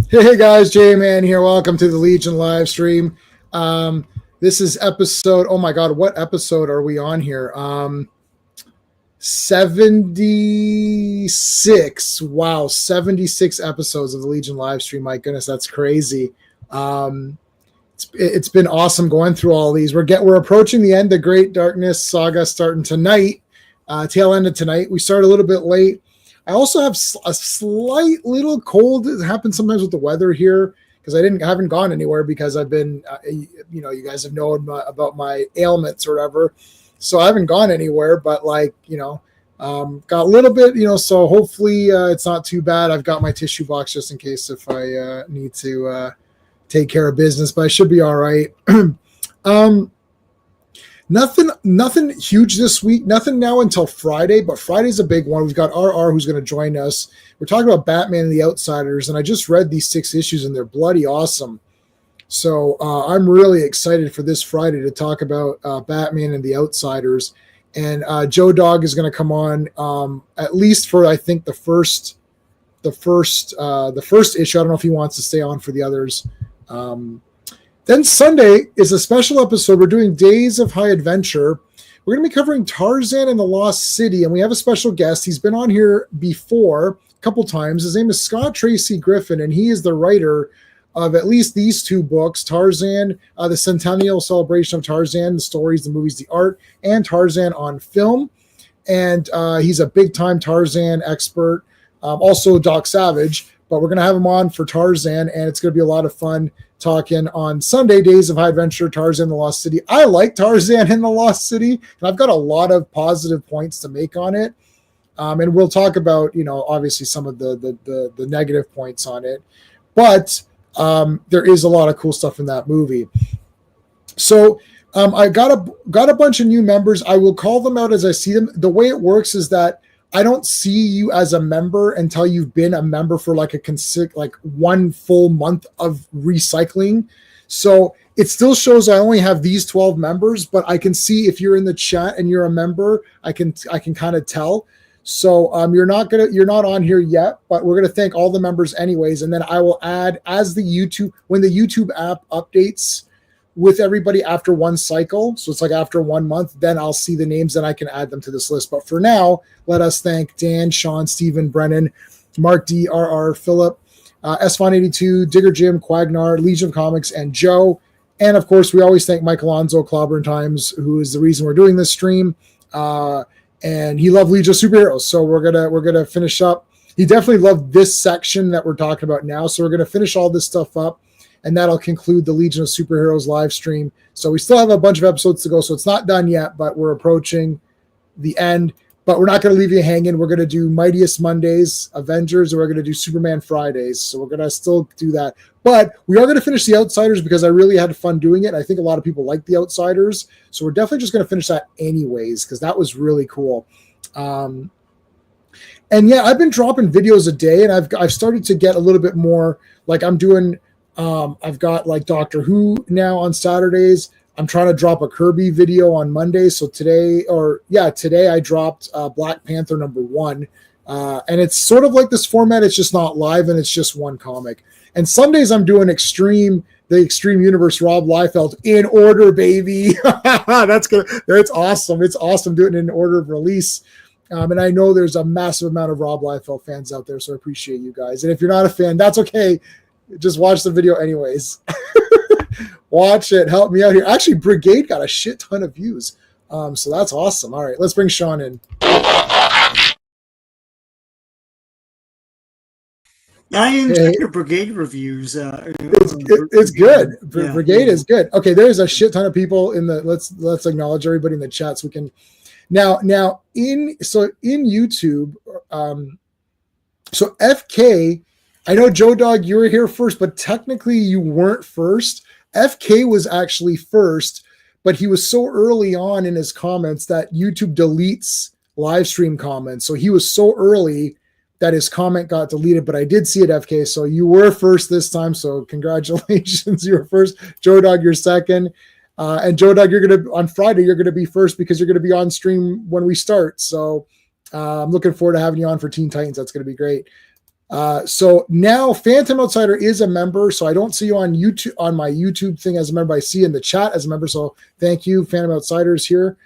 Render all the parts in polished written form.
Hey guys, J-Man here. Welcome to the Legion live stream. This is episode, oh my God, what episode are we on here? 76. Wow, 76 episodes of the Legion live stream. My goodness, that's crazy. It's been awesome going through all these. We're approaching the end. The Great Darkness saga starting tonight, tail end of tonight. We started a little bit late. I also have a slight little cold. It happens sometimes with the weather here because I haven't gone anywhere because I've been, you guys have known about my ailments or whatever. So I haven't gone anywhere, but got a little bit, so hopefully it's not too bad. I've got my tissue box just in case if I need to take care of business, but I should be all right. Nothing huge this week. Nothing now until Friday, but Friday's a big one. We've got RR who's going to join us. We're talking about Batman and the Outsiders, and I just read these 6 issues, and they're bloody awesome. So I'm really excited for this Friday to talk about Batman and the Outsiders. And Joe Dog is going to come on at least for I think the first issue. I don't know if he wants to stay on for the others. Then Sunday is a special episode. We're doing Days of High Adventure. We're going to be covering Tarzan and the Lost City, and we have a special guest. He's been on here before a couple times. His name is Scott Tracy Griffin, and he is the writer of at least these 2 books, Tarzan, the Centennial Celebration of Tarzan, the stories, the movies, the art, and Tarzan on film. And he's a big-time Tarzan expert, also Doc Savage, but we're going to have him on for Tarzan, and it's going to be a lot of fun talking on Sunday, Days of High Adventure, Tarzan and the Lost City. I like Tarzan and the Lost City, and I've got a lot of positive points to make on it. And we'll talk about, obviously some of the negative points on it. But there is a lot of cool stuff in that movie. So I got a bunch of new members. I will call them out as I see them. The way it works is that I don't see you as a member until you've been a member for like one full month of recycling. So it still shows I only have these 12 members, but I can see if you're in the chat and you're a member, I can kind of tell. So you're not on here yet, but we're gonna thank all the members anyways, and then I will add when the YouTube app updates with everybody after one cycle. So it's like after 1 month, then I'll see the names and I can add them to this list. But for now, let us thank Dan, Sean, Stephen, Brennan, Mark D, RR, Philip, S182, Digger Jim, Quagnar, Legion of Comics, and Joe. And of course, we always thank Mike Alonzo, Clobberin Times, who is the reason we're doing this stream. And he loved Legion of Superheroes. So we're gonna finish up. He definitely loved this section that we're talking about now. So we're gonna finish all this stuff up. And that'll conclude the Legion of Superheroes live stream. So we still have a bunch of episodes to go. So it's not done yet, but we're approaching the end. But we're not going to leave you hanging. We're going to do Mightiest Mondays, Avengers, and we're going to do Superman Fridays. So we're going to still do that. But we are going to finish The Outsiders because I really had fun doing it. I think a lot of people like The Outsiders. So we're definitely just going to finish that anyways because that was really cool. And yeah, I've been dropping videos a day, and I've started to get a little bit more like I'm doing. I've got like Doctor Who now on Saturdays. I'm trying to drop a Kirby video on Monday. So today I dropped Black Panther #1. And it's sort of like this format. It's just not live and it's just one comic. And Sundays I'm doing the Extreme Universe Rob Liefeld in order, baby. That's good. That's awesome. It's awesome doing it in order of release. And I know there's a massive amount of Rob Liefeld fans out there. So I appreciate you guys. And if you're not a fan, that's okay. Just watch the video anyways. Watch it. Help me out here. Actually, Brigade got a shit ton of views. So that's awesome. All right, let's bring Sean in. Yeah, I enjoy your Brigade reviews. It's good. Yeah, Brigade is good. Okay, there's a shit ton of people in the. Let's acknowledge everybody in the chat so we can. Now in YouTube, so FK. I know Joe Dog, you were here first, but technically you weren't first. FK was actually first, but he was so early on in his comments that YouTube deletes live stream comments. So he was so early that his comment got deleted, but I did see it, FK. So you were first this time. So congratulations. You were first. Joe Dog, you're second. And Joe Dog, on Friday, you're going to be first because you're going to be on stream when we start. So I'm looking forward to having you on for Teen Titans. That's going to be great. So now Phantom Outsider is a member. So I don't see you on YouTube, on my YouTube thing as a member. I see in the chat as a member. So thank you. Phantom Outsider is here.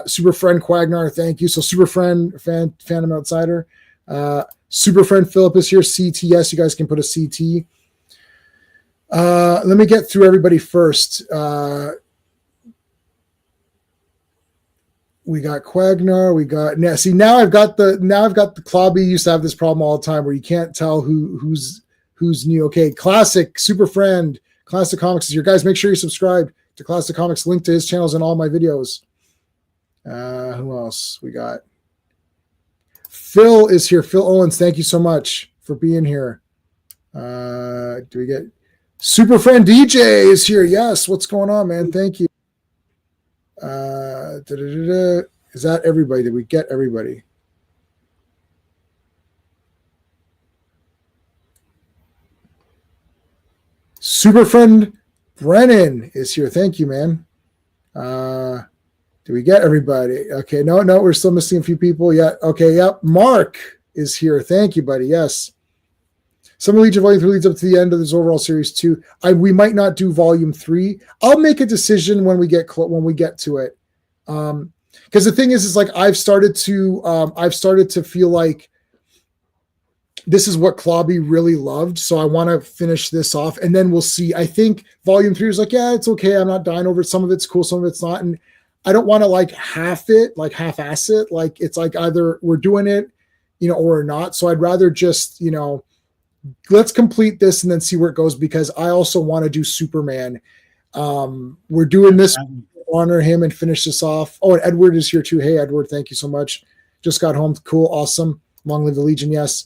Super Friend Quagnar, thank you. So Super Friend, Phantom Outsider. Super Friend Philip is here. CTS, you guys can put a CT. Let me get through everybody first. We got Quagnar. We got now I've got the Clobby used to have this problem all the time where you can't tell who's new. Okay, Classic Super Friend, Classic Comics is here. Guys, make sure you subscribe to Classic Comics. Link to his channels and all my videos. Who else we got? Phil is here. Phil Owens, thank you so much for being here. Do we get Super Friend DJ is here? Yes. What's going on, man? Thank you. Is that everybody? Did we get everybody? Super Friend Brennan is here. Thank you, man. Do we get everybody? Okay, no, we're still missing a few people. Yeah, okay, yep. Mark is here. Thank you, buddy. Yes. Some Legion Volume 3 leads up to the end of this overall series too. We might not do Volume 3. I'll make a decision when we get to it. Because the thing is like I've started to feel like this is what Clobby really loved. So I want to finish this off and then we'll see. I think Volume 3 is like, yeah, it's okay. I'm not dying over it. Some of it's cool, some of it's not. And I don't want to like half-ass it. Like it's like either we're doing it, or we're not. So I'd rather just, let's complete this and then see where it goes because I also want to do Superman. We're doing this, honor him and finish this off. Oh, and Edward is here too. Hey, Edward, thank you so much. Just got home. Cool. Awesome. Long live the Legion. Yes.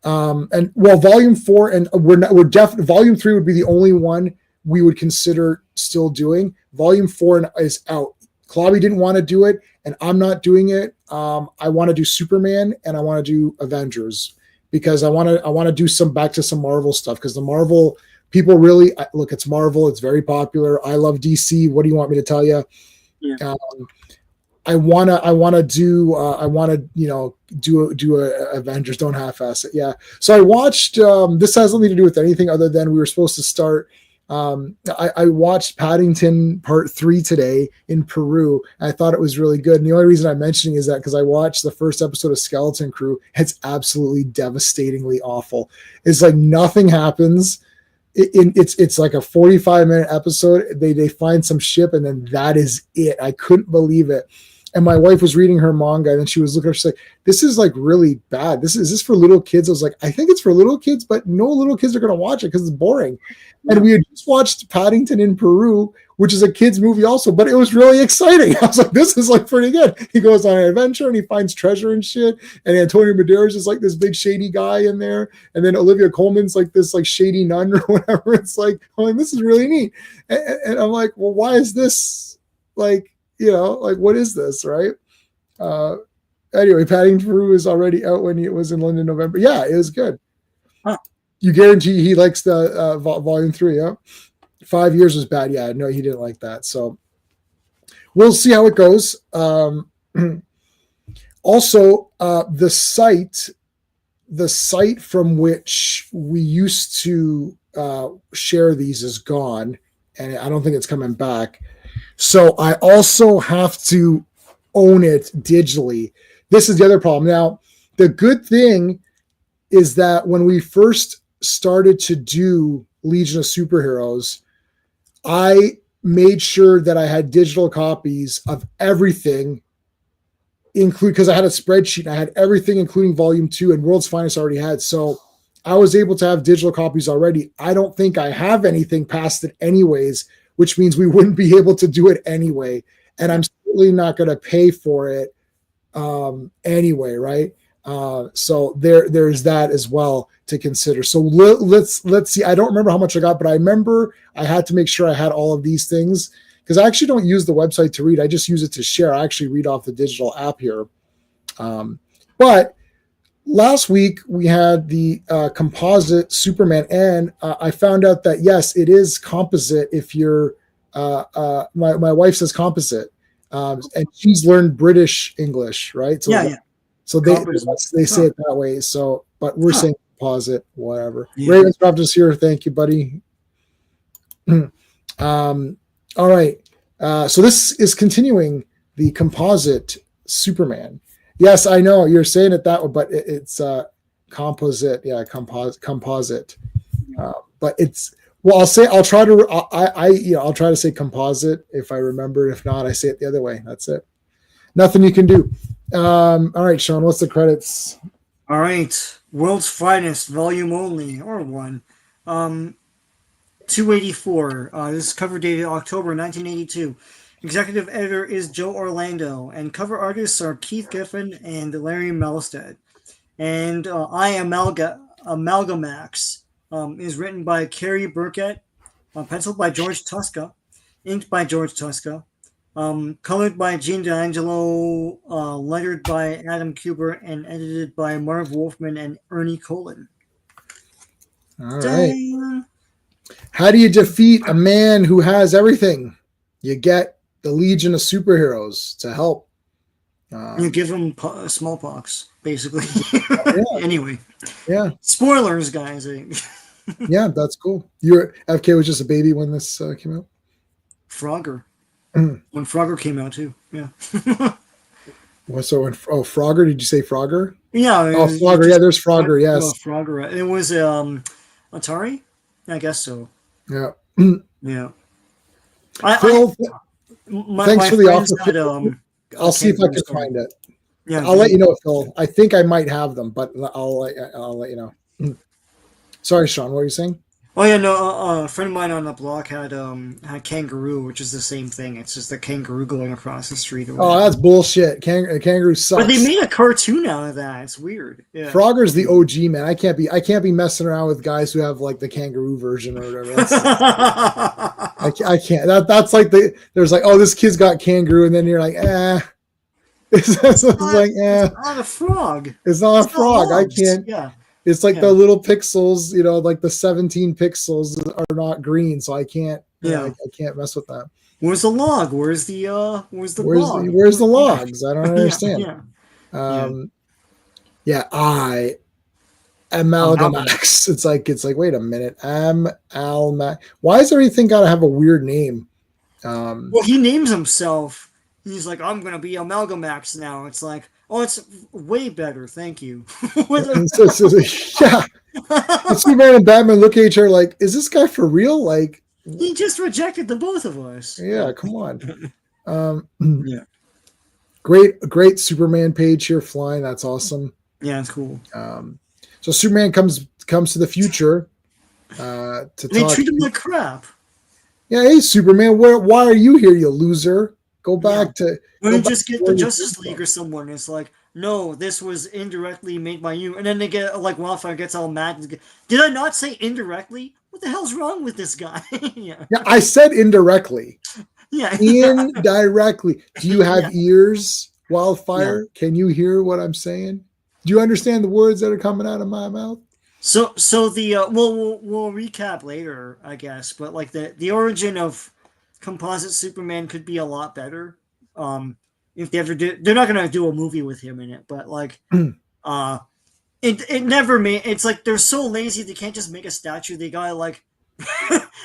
And well, Volume 4 and we're definitely Volume 3 would be the only one we would consider still doing. Volume 4 is out. Clobby didn't want to do it, and I'm not doing it. I want to do Superman and I want to do Avengers because I want to do some back to some Marvel stuff because the Marvel people really look. It's Marvel. It's very popular. I love DC. What do you want me to tell you? Yeah. I want to do Avengers. Don't half-ass it. Yeah. So I watched. This has nothing to do with anything other than we were supposed to start. I watched Paddington Part 3 today in Peru. And I thought it was really good. And the only reason I'm mentioning is that because I watched the first episode of Skeleton Crew. It's absolutely devastatingly awful. It's like nothing happens. It's like a 45-minute episode. They find some ship and then that is it. I couldn't believe it. And my wife was reading her manga and she was looking, she's like, this is like really bad. Is this for little kids? I was like, I think it's for little kids, but no little kids are going to watch it because it's boring. Yeah. And we had just watched Paddington in Peru, which is a kid's movie also, but it was really exciting. I was like, this is like pretty good. He goes on an adventure and he finds treasure and shit. And Antonio Banderas is like this big shady guy in there. And then Olivia Colman's like this like shady nun or whatever. It's like, I'm like, this is really neat. And I'm like, well, why is this like, like what is this, right? Anyway, Paddington Peru is already out when it was in London November. Yeah, it was good. Huh. You guarantee he likes the Volume 3, yeah? 5 years was bad. Yeah, no, he didn't like that. So we'll see how it goes. Also, the site from which we used to share these is gone, and I don't think it's coming back. So I also have to own it digitally. This is the other problem. Now, the good thing is that when we first started to do Legion of Superheroes, I made sure that I had digital copies of everything, because I had a spreadsheet. And I had everything, including Volume 2, and World's Finest already had. So I was able to have digital copies already. I don't think I have anything past it anyways, which means we wouldn't be able to do it anyway. And I'm certainly not going to pay for it anyway, right? So there's that as well to consider. So let's see. I don't remember how much I got, but I remember I had to make sure I had all of these things because I actually don't use the website to read. I just use it to share. I actually read off the digital app here. But last week we had the composite Superman, and I found out that yes, it is composite. If you're my wife says composite, and she's learned British English, right? So yeah. So Clobberin. they say it that way. So, but we're saying composite, whatever. Yeah. Ravens dropped us here. Thank you, buddy. All right. So this is continuing the composite Superman. Yes, I know you're saying it that way, but it's composite. Yeah, composite. But it's I'll try to say composite if I remember. If not, I say it the other way. That's it. Nothing you can do. All right, Sean, what's the credits? All right. World's Finest, volume only, or one. 284. This is cover dated October 1982. Executive editor is Joe Orlando, and cover artists are Keith Giffen and Larry Melstead. And Amalgamax is written by Kerry Burkett, penciled by George Tuska, inked by George Tuska, colored by Gene D'Angelo, lettered by Adam Kubert, and edited by Marv Wolfman and Ernie Colin. All right. How do you defeat a man who has everything? You get the Legion of Superheroes to help. You give him smallpox, basically. Yeah. Anyway. Yeah. Spoilers, guys. Yeah, that's cool. Your FK was just a baby when this came out? Frogger. When Frogger came out, too. Yeah. Frogger? Did you say Frogger? Yeah. Frogger. Yeah, there's Frogger. Yes. Frogger. It was Atari? I guess so. Yeah. Yeah. Phil, thanks for the offer. I'll see if I can find it. Yeah, I'll let you know, Phil. I think I might have them, but I'll let you know. Sorry, Sean. What were you saying? Oh yeah, no. A friend of mine on the block had Kangaroo, which is the same thing. It's just a kangaroo going across the street. Oh, that's bullshit. Kangaroo sucks. But they made a cartoon out of that. It's weird. Yeah. Frogger's the OG, man. I can't be messing around with guys who have like the kangaroo version or whatever. I can't. That's like there's like, oh, this kid's got kangaroo, and then you're like, It's not a frog. It's not a frog. I can't. Yeah. It's like the little pixels, like the 17 pixels are not green, so I can't. Yeah, I can't mess with that. Where's the log? Where's the log? Where's the logs? I don't understand. Amalgamax. It's like wait a minute. Why does everything gotta have a weird name? Well, he names himself. He's like, I'm gonna be Amalgamax now. It's like, oh, it's way better. Thank you. Yeah. Superman and Batman look at each other like, is this guy for real? Like, he just rejected the both of us. Yeah, come on. Yeah. Great Superman page here flying. That's awesome. Yeah, it's cool. So Superman comes to the future. They treat him like crap. Yeah, hey Superman, why are you here, you loser? Go back to. Why don't you just get the Justice League or someone? It's like, no, this was indirectly made by you. And then they get like Wildfire gets all mad. Did I not say indirectly? What the hell's wrong with this guy? Yeah, I said indirectly. Yeah. Indirectly. Do you have ears, Wildfire? Yeah. Can you hear what I'm saying? Do you understand the words that are coming out of my mouth? So the we'll recap later, I guess. But like the origin of composite Superman could be a lot better. If they ever did, they're not gonna do a movie with him in it. But like, it never made. It's like they're so lazy they can't just make a statue. They gotta like,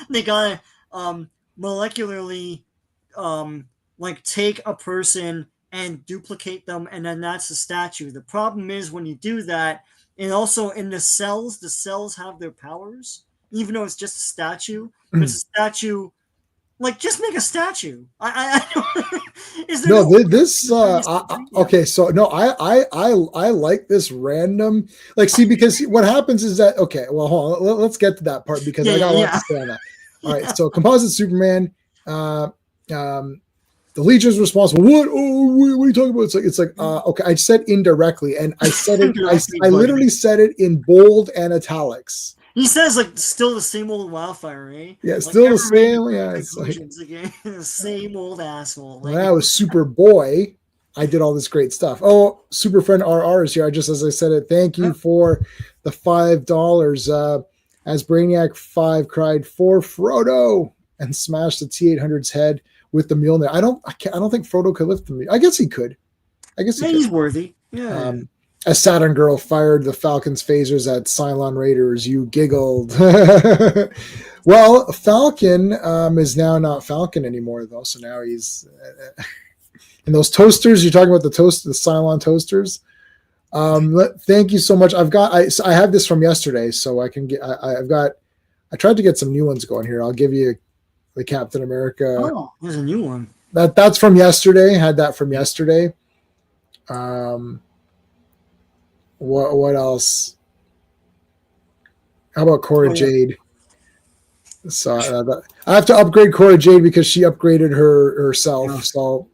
they gotta molecularly like take a person and duplicate them, and then that's a statue. The problem is when you do that, and also in the cells have their powers, even though it's just a statue. But it's a statue. Like, just make a statue. Okay. So no, I like this random. Like, see, because what happens is that well, hold on. Let's get to that part because I got a lot to say on that. All right. So composite Superman. The Legion is responsible. What? Oh, what are you talking about? It's like okay. I said indirectly, and I said it. I literally said it in bold and italics. He says like still the same old Wildfire, eh? Yeah, still the same. Yeah, it's like the same old asshole. When I was Superboy, I did all this great stuff. Oh, Super Friend RR is here. Just as I said it, thank you for the $5. As Brainiac 5 cried for Frodo and smashed the T-800's head with the Mjolnir. I don't think Frodo could lift the Mjolnir. I guess he could. He's worthy. Yeah. A Saturn girl fired the Falcon's phasers at Cylon Raiders. You giggled. Well, Falcon is now not Falcon anymore, though. So now he's and those toasters. You're talking about the Cylon toasters. Thank you so much. I have this from yesterday, so I can get. I tried to get some new ones going here. I'll give you the Captain America. Oh, there's a new one. That's from yesterday. Had that from yesterday. What else? How about Cora Jade? So I have to upgrade Cora Jade because she upgraded herself. Yeah. So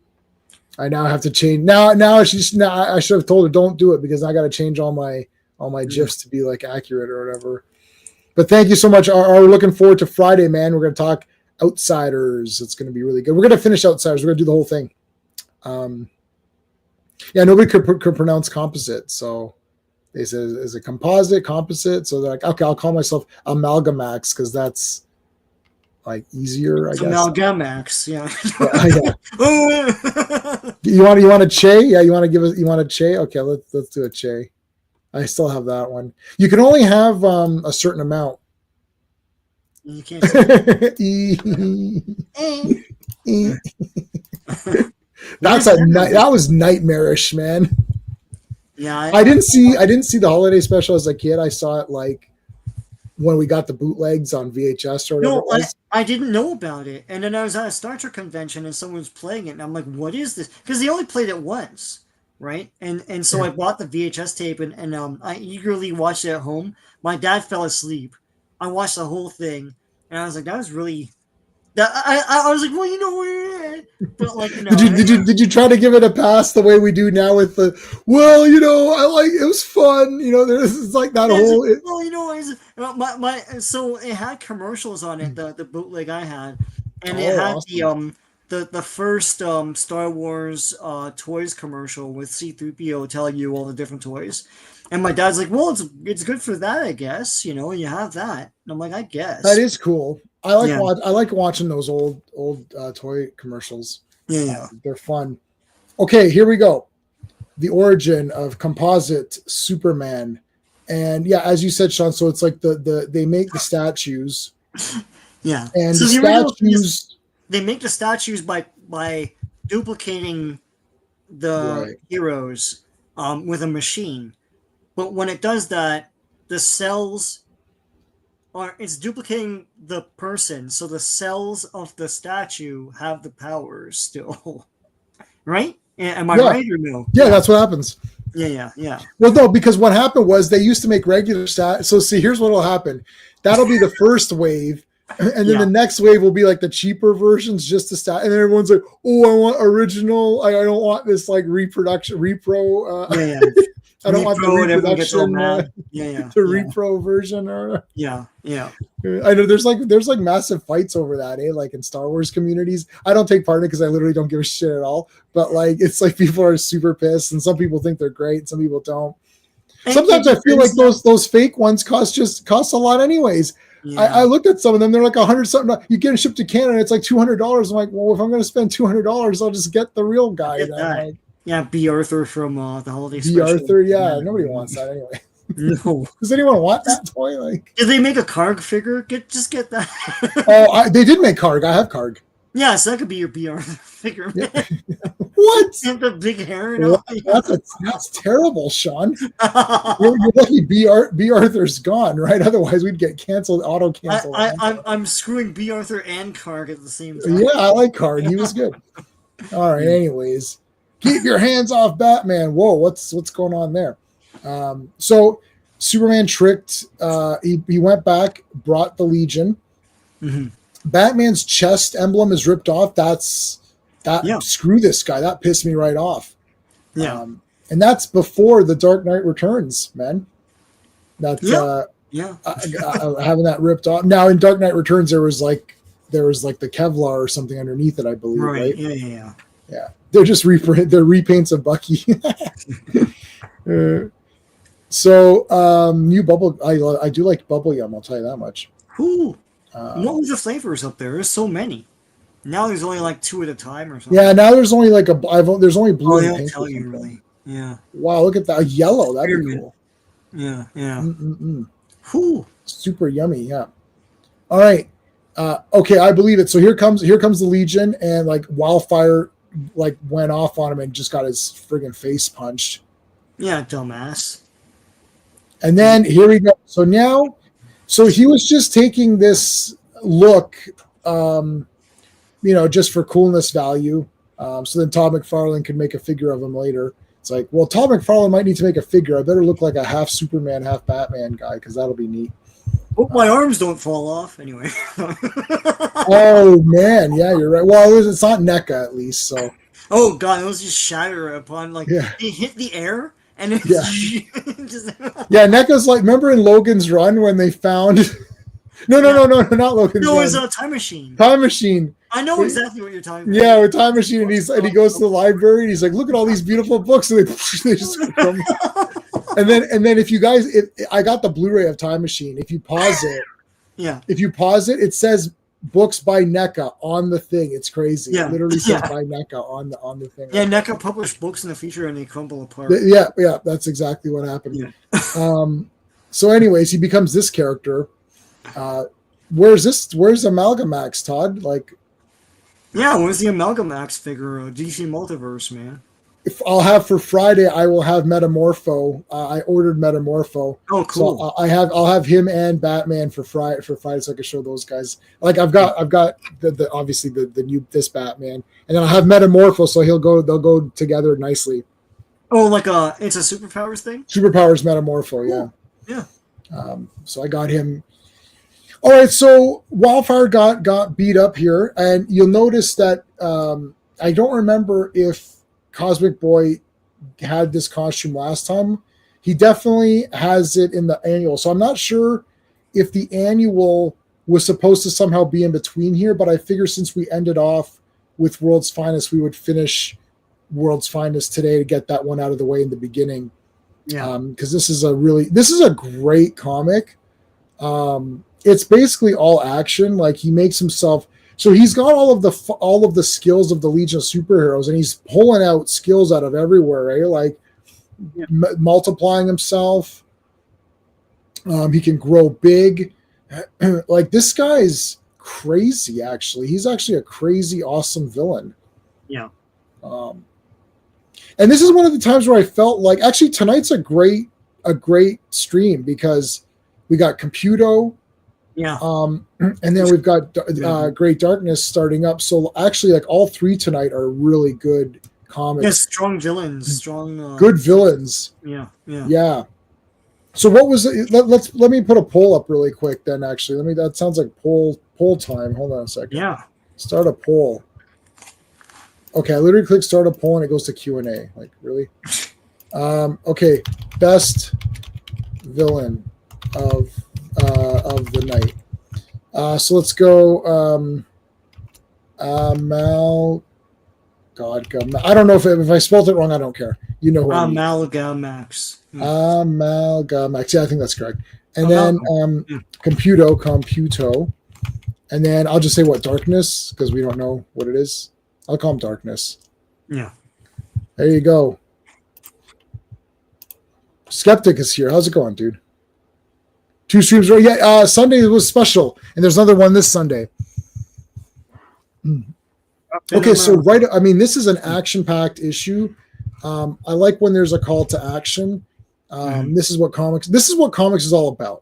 I now have to change. Now I should have told her don't do it because I got to change all my GIFs to be like accurate or whatever. But thank you so much. We're looking forward to Friday, man. We're going to talk Outsiders. It's going to be really good. We're going to finish Outsiders. We're going to do the whole thing. Yeah, nobody could pronounce composite, so they said is a composite. So they're like, okay, I'll call myself Amalgamax because that's like easier, I guess. Amalgamax, yeah. You want a Che? Yeah, you want a Che? Okay, let's do a Che. I still have that one. You can only have a certain amount. You can't say that was nightmarish, man. Yeah, I didn't see the holiday special as a kid. I saw it like when we got the bootlegs on VHS or whatever. No, I didn't know about it, and then I was at a Star Trek convention and someone was playing it, and I'm like, "What is this?" Because they only played it once, right? And so I bought the VHS tape and I eagerly watched it at home. My dad fell asleep. I watched the whole thing, and I was like, "That was really." I was like, well, you know, but like, you know, did you try to give it a pass the way we do now with the, well, you know, I like it was fun, you know, there's like that whole. Well, you know, so it had commercials on it, the bootleg I had, and it had awesome. the first Star Wars toys commercial with C-3PO telling you all the different toys. And my dad's like, well, it's good for that, I guess. You know, you have that. And I'm like, I guess. That is cool. I like watching those old toy commercials. Yeah. They're fun. Okay, here we go. The origin of composite Superman. And yeah, as you said, Sean, so it's like they make the statues. Yeah. And so the statues they make the statues by duplicating the heroes with a machine. But when it does that, the cells it's duplicating the person, so the cells of the statue have the powers still. Right? Am I right or no? Yeah, that's what happens. Yeah. Well, no, because what happened was they used to make regular statues. So see, here's what will happen. That'll be the first wave. And then the next wave will be like the cheaper versions, just to start. And then everyone's like, "Oh, I want original. I don't want this like repro. I don't want the reproduction. The repro version." Or yeah. I know there's like massive fights over that, like in Star Wars communities. I don't take part in it because I literally don't give a shit at all. But like, it's like people are super pissed, and some people think they're great, and some people don't. Sometimes I feel like those fake ones cost a lot anyways. Yeah. I looked at some of them; they're like $100 something. You get it shipped to Canada, it's like $200. I'm like, well, if I'm going to spend $200, I'll just get the real guy. Like, yeah, B. Arthur from the holiday special. B. Arthur, yeah, nobody wants that anyway. No, does anyone want that toy? Like, did they make a Karg figure? Just get that. They did make Karg. I have Karg. Yeah, so that could be your B. Arthur figure. What? And the big hair and all. That's terrible, Sean. You're lucky B. Arthur's gone, right? Otherwise, we'd get canceled, auto canceled. I'm screwing B. Arthur and Karg at the same time. Yeah, I like Karg. He was good. All right. Anyways, keep your hands off Batman. Whoa, what's going on there? So Superman tricked. He went back, brought the Legion. Mm-hmm. Batman's chest emblem is ripped off. Screw this guy. That pissed me right off. Yeah. And that's before the Dark Knight Returns, man. That's having that ripped off. Now in Dark Knight Returns there was like the Kevlar or something underneath it, I believe. Right. Yeah. They're just repaints of Bucky. So new bubble. I do like bubble yum. I'll tell you that much. Ooh. What was the flavors up there? There's so many. Now there's only like 2 at a time or something. Yeah, now there's only like there's only blue. They don't tell you really. Yeah. Wow, look at that. Yellow. That'd be Pyramid. cool. Yeah. Yeah. Mm-mm-mm. Whew. Super yummy. Yeah. All right. Okay, I believe it. So here comes the Legion, and like wildfire like went off on him and just got his friggin' face punched. Yeah, dumbass. And then here we go. So now, so he was just taking this look, just for coolness value. So then Todd McFarlane could make a figure of him later. It's like, well, Todd McFarlane might need to make a figure. I better look like a half Superman, half Batman guy because that'll be neat. Hope my arms don't fall off anyway. Oh man, yeah, you're right. Well, it's not NECA at least, so. Oh god, those just shatter upon like Yeah. they hit the air and it's just Yeah, NECA's like, remember in Logan's Run when they found no, not Logan's no, Run. it's a time machine. Time Machine. I know exactly what you're talking about. Yeah, with Time Machine, and he goes to the library and he's like, look at all these beautiful books, and they just come. And then if you guys, I got the Blu-ray of Time Machine. If you pause it, it says books by NECA on the thing. It's crazy. Yeah. It literally says by NECA on the thing. Yeah, NECA published books in the future and they crumble apart. Yeah, that's exactly what happened. Yeah. So anyways, he becomes this character. Where's Amalgamax, Todd? Like, yeah, where's the Amalgamax figure? DC Multiverse, man. if I'll have for Friday, I will have Metamorpho. I ordered Metamorpho. Oh, cool. So I'll have him and Batman for Friday, so I can show those guys. Like I've got the obviously the new this Batman, and then I'll have Metamorpho, so they'll go together nicely. Oh, like it's a superpowers thing? Superpowers Metamorpho, cool. Yeah. So I got him. All right, so Wildfire got beat up here, and you'll notice that I don't remember if Cosmic Boy had this costume last time. He definitely has it in the annual, so I'm not sure if the annual was supposed to somehow be in between here, but I figure since we ended off with World's Finest, we would finish World's Finest today to get that one out of the way in the beginning. Yeah, because this is a great comic. It's basically all action. Like he makes himself, so he's got all of the skills of the Legion of Superheroes, and he's pulling out skills out of everywhere, right? Like multiplying himself. He can grow big. Like this guy's crazy. Actually, he's actually a crazy, awesome villain. Yeah. And this is one of the times where I felt like actually tonight's a great stream because we got Computo. Yeah. And then we've got Great Darkness starting up. So actually, like all three tonight are really good comics. Yeah, strong villains, strong. Good villains. Yeah. Yeah. So what was it? Let me put a poll up really quick. Then actually, that sounds like poll time. Hold on a second. Yeah. Start a poll. Okay, I literally click start a poll and it goes to Q&A. Like really? Okay, best villain of the night. So let's go. Mal. God, I don't know if I spelled it wrong. I don't care. You know who I mean. Amalgamax. Amalgamax. Yeah, I think that's correct. And then Computo, and then I'll just say what Darkness because we don't know what it is. I'll call him Darkness. Yeah. There you go. Skeptic is here. How's it going, dude? 2 streams, right? Yeah, Sunday was special, and there's another one this Sunday. Okay, so this is an action-packed issue. I like when there's a call to action. This is what comics is all about.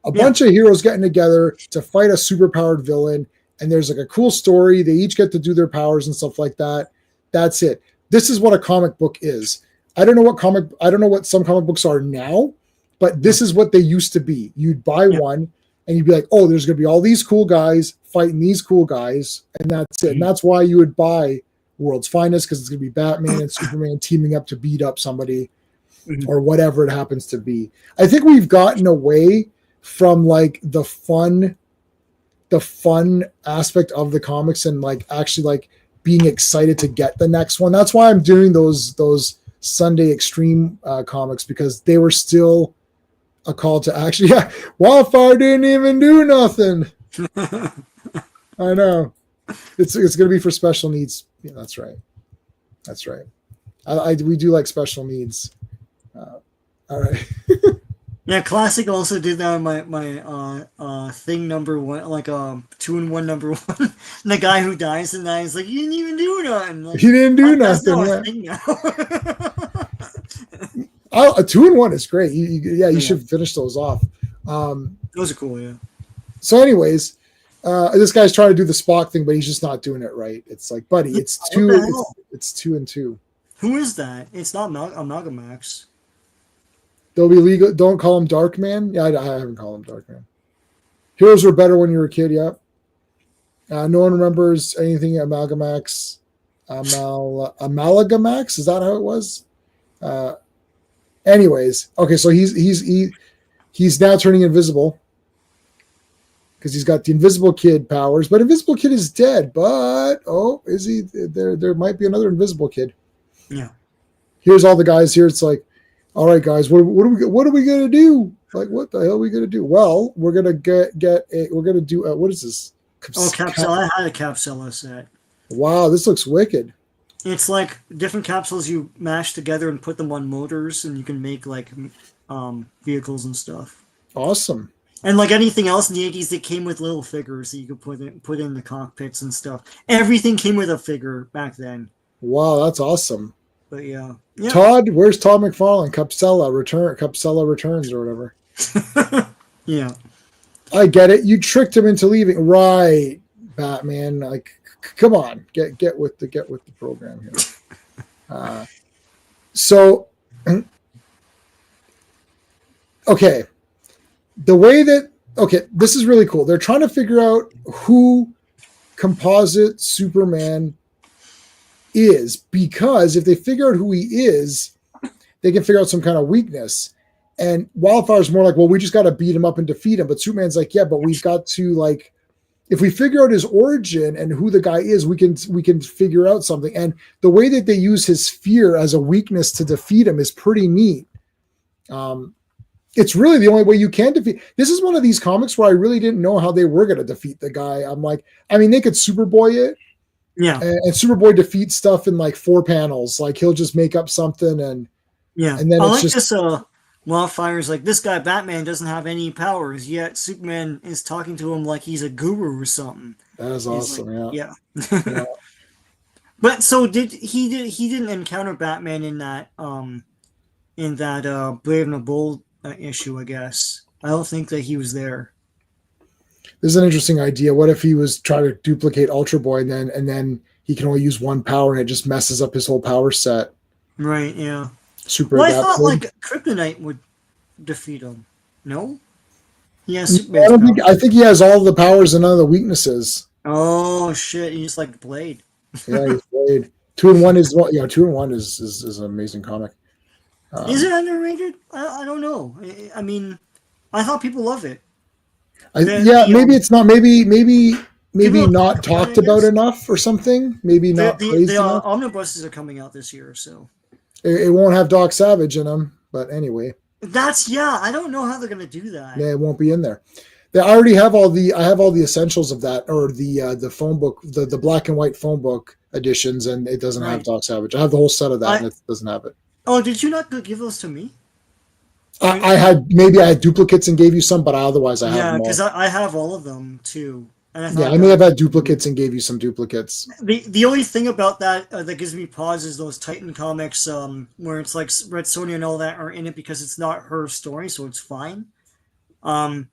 A bunch of heroes getting together to fight a superpowered villain, and there's like a cool story. They each get to do their powers and stuff like that. That's it. This is what a comic book is. I don't know what some comic books are now, but this is what they used to be. You'd buy one and you'd be like, oh, there's going to be all these cool guys fighting these cool guys. And that's it. And that's why you would buy World's Finest, because it's going to be Batman and Superman teaming up to beat up somebody or whatever it happens to be. I think we've gotten away from like the fun aspect of the comics and like actually like being excited to get the next one. That's why I'm doing those Sunday Extreme comics, because they were still a call to action. Yeah, Wildfire didn't even do nothing. I know. It's going to be for special needs. Yeah, that's right. We do like special needs. All right. Yeah, Classic also did that on my thing number one, like 2-in-1 number one. And the guy who dies in that is like, you didn't even do nothing. Like, He didn't do that's nothing. not Yeah. a thing now. A 2-in-1 is great. You should finish those off. Those are cool, yeah. So, anyways, this guy's trying to do the Spock thing, but he's just not doing it right. It's like, buddy, it's What two. the hell? It's 2 and 2. Who is that? It's not Amalgamax. They'll be legal. Don't call him Darkman. Yeah, I haven't called him Darkman. Heroes were better when you were a kid. Yeah. No one remembers anything Amalgamax. Amalgamax. Is that how it was? Anyways, okay. So he's now turning invisible because he's got the Invisible Kid powers. But Invisible Kid is dead. But is he? There might be another Invisible Kid. Yeah. Here's all the guys here. It's like, all right, guys, what are we gonna do? Like, what the hell are we gonna do? Well, we're gonna we're gonna do what is this? Capsula. I had a Capsula set. Wow, this looks wicked. It's like different capsules you mash together and put them on motors, and you can make like vehicles and stuff. Awesome. And like anything else in the 80s, it came with little figures that you could put in the cockpits and stuff. Everything came with a figure back then. Wow, that's awesome. But yeah. Todd, where's Todd McFarlane? Capsula returns or whatever. Yeah. I get it. You tricked him into leaving. Right, Batman. Like, come on. Get with the program here. So okay. The way that this is really cool. They're trying to figure out who composite Superman is, because if they figure out who he is, they can figure out some kind of weakness. And Wildfire's more like, well, we just got to beat him up and defeat him. But Superman's like, yeah, but we've got to, like, if we figure out his origin and who the guy is, we can figure out something. And the way that they use his fear as a weakness to defeat him is pretty neat. It's really the only way you can defeat. This is one of these comics where I really didn't know how they were going to defeat the guy. I'm like, I mean, they could Superboy it. Yeah. And Superboy defeats stuff in like 4 panels. Like, he'll just make up something and then I like it's just this Wildfire's like, this guy Batman doesn't have any powers, yet Superman is talking to him like he's a guru or something. that is awesome. Like, yeah. Yeah. But so he didn't encounter Batman in that Brave and the Bold issue, I guess. I don't think that he was there. This is an interesting idea. What if he was trying to duplicate Ultra Boy and then he can only use one power and it just messes up his whole power set? Right, yeah. Super Well, I thought adaptive. like Kryptonite would defeat him. No? He has Superman's I think he has all the powers and none of the weaknesses. Oh shit, he's just like Blade. Yeah, he's Blade. 2-in-1 is 2-in-1 is an amazing comic. Is it underrated? I don't know. I mean, I thought people love it. Maybe it's not. Maybe People not talked about enough or something. Maybe not praised the enough. omnibuses are coming out this year, so It won't have Doc Savage in them, but anyway. I don't know how they're gonna do that. Yeah, it won't be in there. I already have all the essentials of that, or the phone book, the black and white phone book editions, and it doesn't have Doc Savage. I have the whole set of that, and it doesn't have it. Oh, did you not give those to me? I had duplicates and gave you some, but otherwise I have them all. because I have all of them too. And I may have had duplicates and gave you some duplicates. The only thing about that that gives me pause is those Titan comics where it's like Red Sonja and all that are in it because it's not her story, so it's fine. And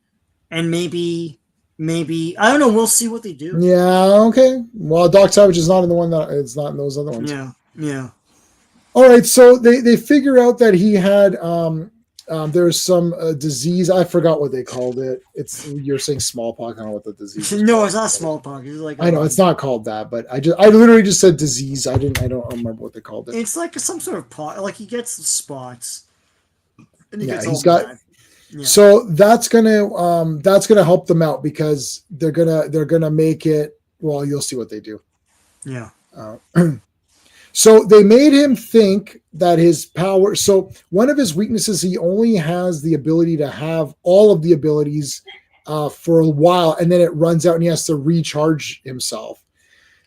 maybe I don't know. We'll see what they do. Yeah. Okay. Well, Doc Savage is not in the one that it's not in those other ones. Yeah. All right. So they figure out that he had there's some disease. I forgot what they called it. You're saying smallpox. I don't know what the disease is. No, it's not smallpox. It's like I know it's not called that, but I literally just said disease. I don't remember what they called it. It's like some sort of pot. Like he gets spots. And he's got. Bad. Yeah. So that's gonna help them out because they're gonna make it. Well, you'll see what they do. Yeah. So they made him think that his power. So one of his weaknesses, he only has the ability to have all of the abilities for a while, and then it runs out, and he has to recharge himself.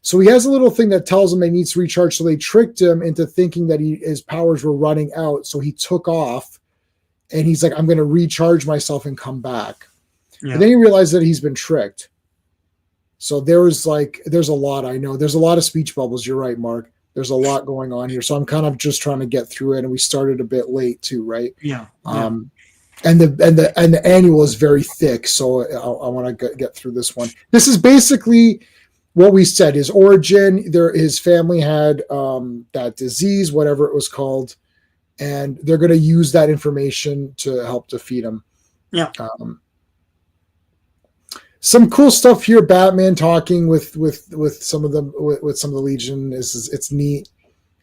So he has a little thing that tells him he needs to recharge. So they tricked him into thinking that his powers were running out. So he took off and he's like, I'm going to recharge myself and come back. Yeah. And then he realized that he's been tricked. So there's a lot, I know. There's a lot of speech bubbles. You're right, Mark. There's a lot going on here. So I'm kind of just trying to get through it. And we started a bit late too, right? Yeah. And the annual is very thick. So I want to get through this one. This is basically what we said. His origin, his family had that disease, whatever it was called. And they're going to use that information to help defeat him. Yeah. Some cool stuff here. Batman talking with some of them with some of the Legion it's neat.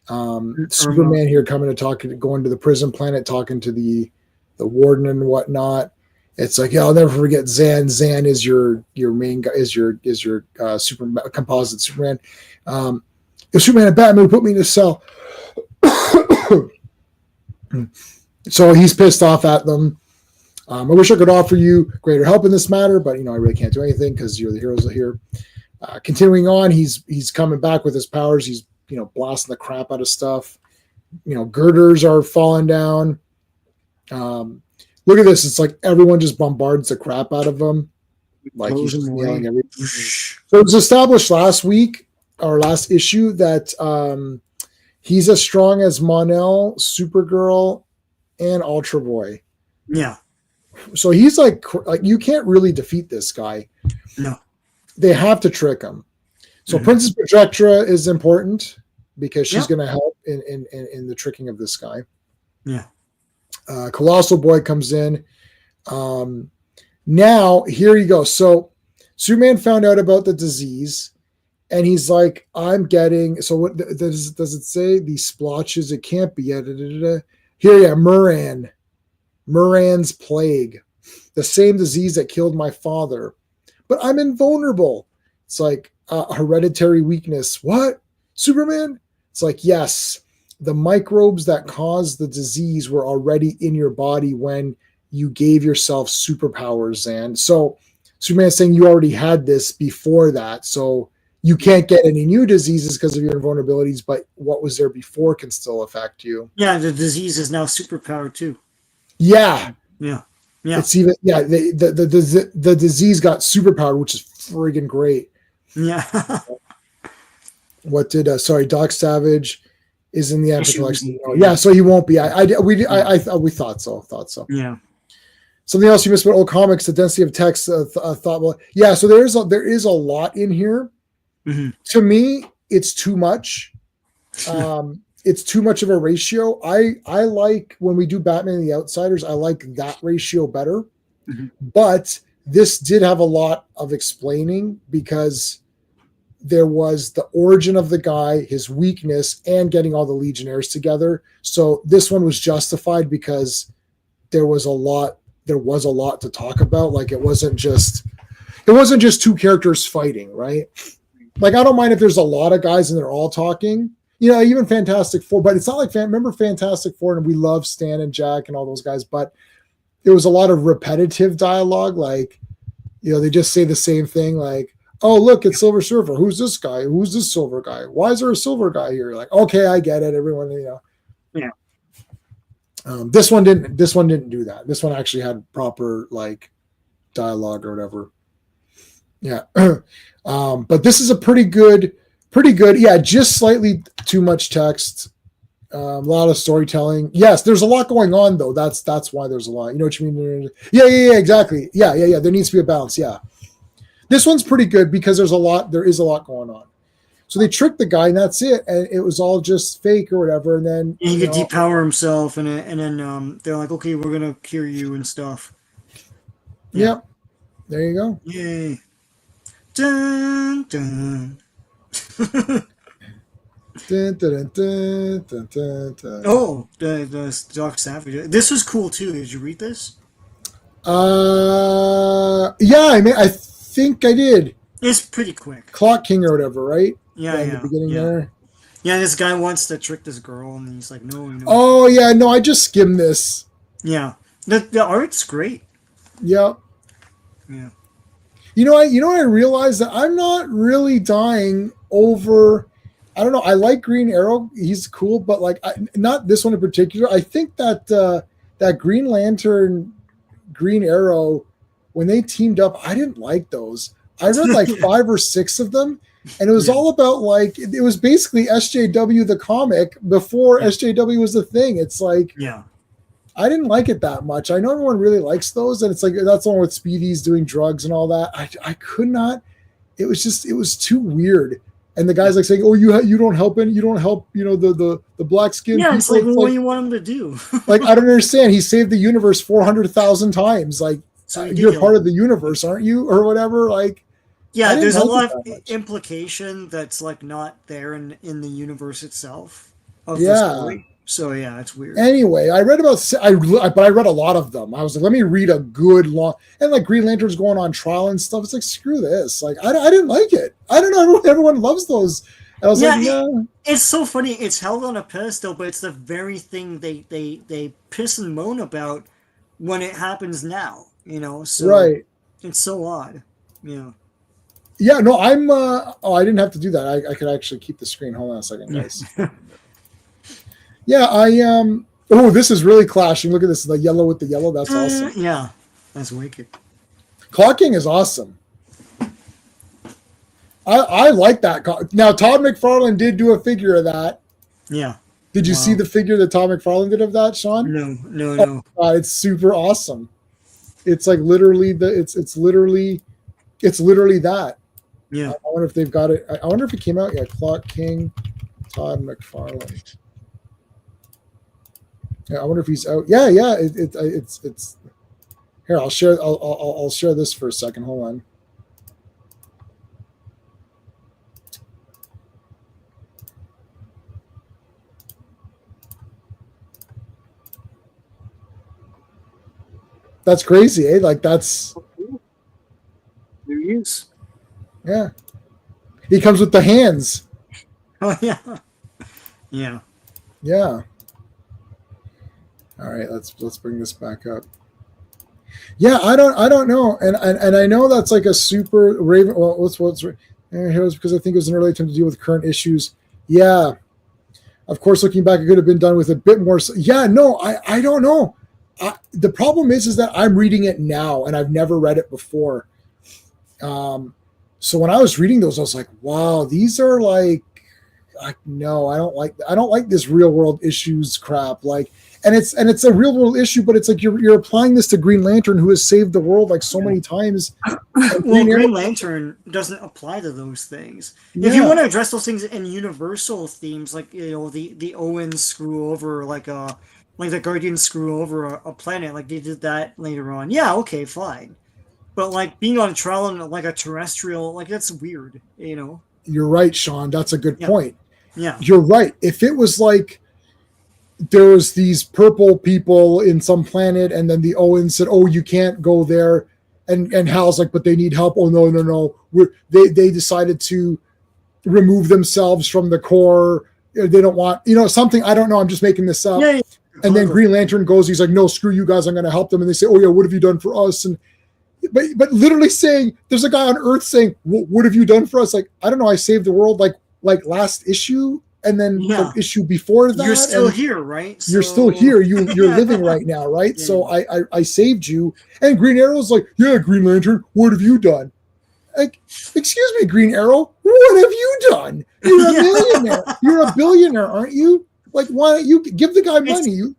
Superman here coming to going to the prison planet, talking to the warden and whatnot. It's like, yeah, I'll never forget Zan. Zan is your main guy, is your super composite Superman. If Superman and Batman put me in a cell. So he's pissed off at them. I wish I could offer you greater help in this matter, but I really can't do anything because you're the heroes here. Continuing on, he's coming back with his powers. He's blasting the crap out of stuff. Girders are falling down. Look at this. It's like everyone just bombards the crap out of him. Like he's just yelling everything. So it was established last issue that he's as strong as Mon-El, Supergirl, and Ultra Boy. Yeah. So he's like you can't really defeat this guy. No. They have to trick him. So Princess Projectra is important because she's going to help in the tricking of this guy. Yeah. Colossal Boy comes in. Now, here you go. So Superman found out about the disease, and he's like, I'm getting... So what does it say? These splotches, it can't be... Here, yeah, Moran's plague, the same disease that killed my father. But I'm invulnerable. It's like hereditary weakness. What? Superman? It's like, yes, the microbes that caused the disease were already in your body when you gave yourself superpowers. And so Superman's saying you already had this before that. So you can't get any new diseases because of your invulnerabilities, but what was there before can still affect you. Yeah, the disease is now superpowered too. Yeah. Yeah. Yeah. It's even the disease got superpowered, which is friggin' great. Yeah. What did Doc Savage is in the Epic Collection? Yeah, so he won't be. We thought so. Yeah. Something else you missed about old comics, the density of text. Thought, well, yeah. So there is a lot in here. Mm-hmm. To me, it's too much. It's too much of a ratio. I like when we do Batman and the Outsiders, I like that ratio better. Mm-hmm. But this did have a lot of explaining because there was the origin of the guy, his weakness, and getting all the Legionnaires together. So this one was justified because there was a lot to talk about. Like it wasn't just two characters fighting, right? Like I don't mind if there's a lot of guys and they're all talking. Even Fantastic Four, but it's not like remember Fantastic Four, and we love Stan and Jack and all those guys, but there was a lot of repetitive dialogue. Like, they just say the same thing. Like, oh, look, it's Silver Surfer. Who's this guy? Who's this silver guy? Why is there a silver guy here? Like, okay, I get it. Everyone, Yeah. This one didn't do that. This one actually had proper like dialogue or whatever. Yeah. But this is a pretty good. Yeah, just slightly too much text. A lot of storytelling. Yes, there's a lot going on though. That's why there's a lot. You know what you mean? Yeah, exactly. Yeah. There needs to be a balance. Yeah. This one's pretty good because there is a lot going on. So they tricked the guy and that's it. And it was all just fake or whatever. And then he could depower himself and then they're like, okay, we're going to cure you and stuff. Yeah. Yep. There you go. Yay. Dun, dun. Dun, dun, dun, dun, dun, dun. Oh, the Doc Savage. This was cool too. Did you read this? Yeah, I think I did. It's pretty quick. Clock King or whatever, right? Yeah, in the beginning there. Yeah, this guy wants to trick this girl, and he's like, no. Oh yeah, no, I just skimmed this. Yeah, the art's great. Yep. Yeah. I realized that I'm not really dying over. I don't know. I like Green Arrow. He's cool, but like not this one in particular. I think that that Green Lantern, Green Arrow, when they teamed up, I didn't like those. I read like 5 or 6 of them, and it was all about like it was basically SJW the comic before SJW was the thing. It's like I didn't like it that much. I know everyone really likes those, and it's like that's the one with Speedy's doing drugs and all that. I could not. It was too weird. And the guy's like saying, "Oh, you don't help the black skin." Yeah, people. it's like, well, what do you want him to do? Like I don't understand. He saved the universe 400,000 times. Like you're part of the universe, aren't you, or whatever? Like yeah, there's a lot of implication that's like not there in the universe itself of the story. So yeah, it's weird. Anyway, I read but I read a lot of them. I was like, let me read a good long, and like Green Lantern's going on trial and stuff. It's like, screw this. Like I didn't like it. I don't know. Everyone loves those. I was like, yeah. It's so funny. It's held on a pedestal, but it's the very thing they piss and moan about when it happens now. You know, so right. It's so odd. Yeah. Yeah. No, I'm. I didn't have to do that. I could actually keep the screen. Hold on a second, guys. Yeah, oh, this is really clashing. Look at this, the yellow with the yellow. That's awesome. Yeah, that's wicked. Clocking is awesome. I like that. Now, Todd McFarlane did do a figure of that. Yeah. Did you see the figure that Todd McFarlane did of that, Sean? No. It's super awesome. It's like literally it's literally that. Yeah. I wonder if they've got it. I wonder if it came out yet. Clock King, Todd McFarlane. Yeah, I wonder if he's out. Yeah. It's. Here, I'll share. I'll share this for a second. Hold on. That's crazy, eh? Like that's. There he is. Yeah. He comes with the hands. Oh yeah. Yeah. Yeah. All right, let's bring this back up. Yeah, I don't know, and I know that's like a super Raven. Well, what's heroes because I think it was an early attempt to deal with current issues. Yeah, of course, looking back, it could have been done with a bit more. Yeah, no, I don't know. The problem is that I'm reading it now, and I've never read it before. So when I was reading those, I was like, wow, these are like no, I don't like this real world issues crap. Like. And it's a real world issue, but it's like you're applying this to Green Lantern, who has saved the world like so many times. Well, Green Lantern doesn't apply to those things. Yeah. If you want to address those things in universal themes, like the Owens screw over, like the Guardians screw over a planet, like they did that later on. Yeah, okay, fine. But like being on trial and like a terrestrial, like that's weird. You're right, Sean. That's a good point. Yeah, you're right. If it was like. There's these purple people in some planet, and then the Owens said, "Oh, you can't go there," and Hal's like, "But they need help." Oh no, they decided to remove themselves from the core. They don't want something. I don't know. I'm just making this up. Yeah. And then Green Lantern goes. He's like, "No, screw you guys. I'm going to help them." And they say, "Oh yeah, what have you done for us?" And but literally saying, there's a guy on Earth saying, "What have you done for us?" Like I don't know. I saved the world. Like last issue. And then the issue before that, you're still here, right? You're still here. You're living right now, right? Yeah. So I saved you. And Green Arrow's like, yeah, Green Lantern, what have you done? Like, excuse me, Green Arrow, what have you done? You're a millionaire. You're a billionaire, aren't you? Like, why don't you give the guy money?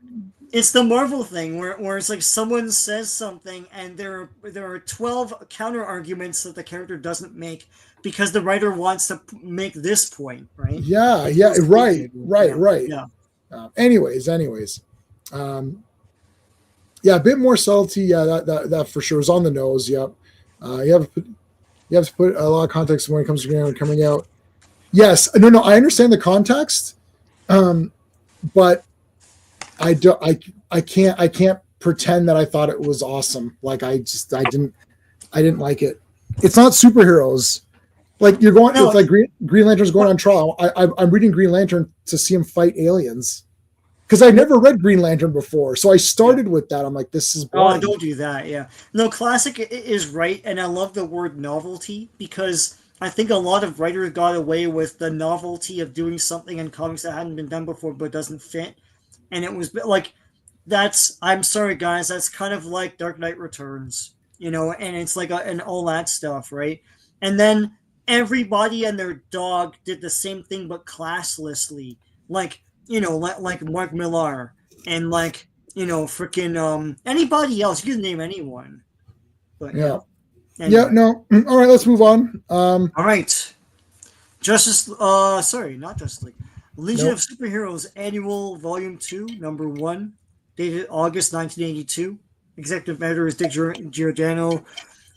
It's the Marvel thing where it's like someone says something and there are 12 counter arguments that the character doesn't make because the writer wants to make this point, right? Yeah, right. Yeah. Anyways. Yeah, a bit more subtlety. Yeah, that for sure is on the nose. Yep. You have to put a lot of context when it comes to coming out. Yes. No. I understand the context, but I can't pretend that I thought it was awesome. Like I didn't like it. It's not superheroes. Like you're going, it's like Green Lantern's going on trial. I'm reading Green Lantern to see him fight aliens because I never read Green Lantern before. So I started with that. I'm like, this is boring. Oh, don't do that. Yeah, no, classic is right, and I love the word novelty because I think a lot of writers got away with the novelty of doing something in comics that hadn't been done before but doesn't fit, and it was like that's I'm sorry guys, that's kind of like Dark Knight Returns, and it's like and all that stuff, right? And then everybody and their dog did the same thing but classlessly, like like Mark Millar and like freaking anybody else. You can name anyone, but Yeah. Anyway. Yeah, no. All right, let's move on. All right. Sorry, not Justice League. Legion of Superheroes Annual Volume 2, Number 1, dated August 1982. Executive editor is Dick Giordano.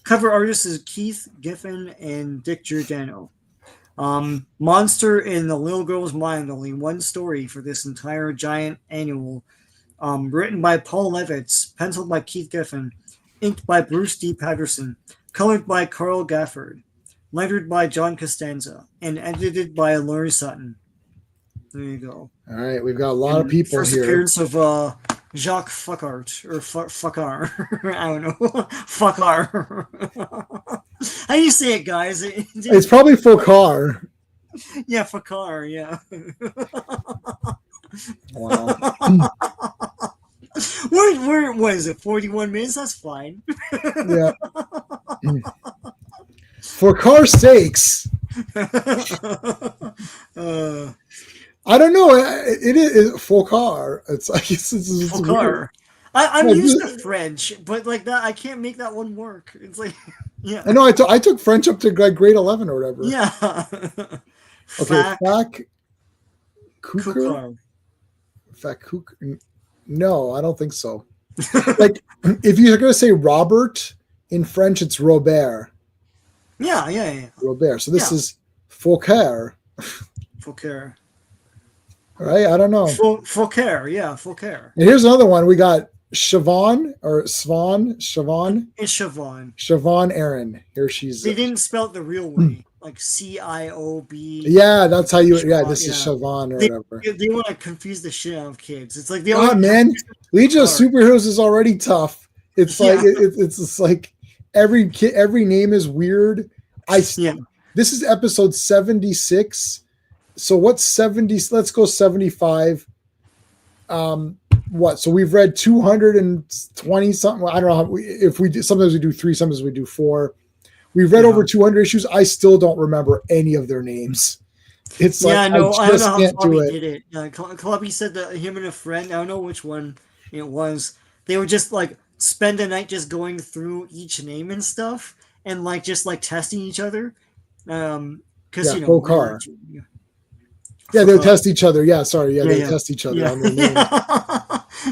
Cover artist is Keith Giffen and Dick Giordano. Monster in the Little Girl's Mind, only one story for this entire giant annual. Written by Paul Levitz, penciled by Keith Giffen, inked by Bruce D. Patterson, colored by Carl Gafford, lettered by John Costanza, and edited by Laurie Sutton. There you go. All right, we've got a lot of people first here. First appearance of Jacques Fuckart, or Fuckar. I don't know. Fuckar. How do you say it, guys? It's probably Fokar. Yeah, Fuckar, yeah. Wow. What is it, 41 minutes? That's fine. Yeah. For car sakes. I don't know. It is full car. It's like it's full car. I'm used to French, but like that, I can't make that one work. It's like, yeah. I know. I took French up to like grade 11 or whatever. Yeah. Okay. Fac Kukar. Fac Kukar. No, I don't think so. Like, if you're going to say Robert in French, it's Robert. Yeah. Robert. So this is Fauquer. Fauquer. Right? I don't know. Fauquer. Yeah, Fauquer. And here's another one. We got Siobhan or Siobhan. It's Siobhan. Siobhan Aaron. Here she's. They didn't spell it the real way. Like CIOB. Yeah, that's how you. Siobhan, yeah, this is Siobhan or whatever. They want to confuse the shit out of kids. It's like man, Legion of Superheroes is already tough. It's like it's just like every name is weird. This is episode 76. So what's 70? Let's go 75. What? So we've read 220 something. I don't know how if we do. Sometimes we do 3. Sometimes we do 4. We've read over 200 issues. I still don't remember any of their names. It's like I don't know how Clubby did it. Clubby said that him and a friend. I don't know which one it was. They would just like spend a night just going through each name and stuff, and like just like testing each other. Because full car. Yeah, they'll test each other. Yeah, sorry. Yeah, they test each other on their name.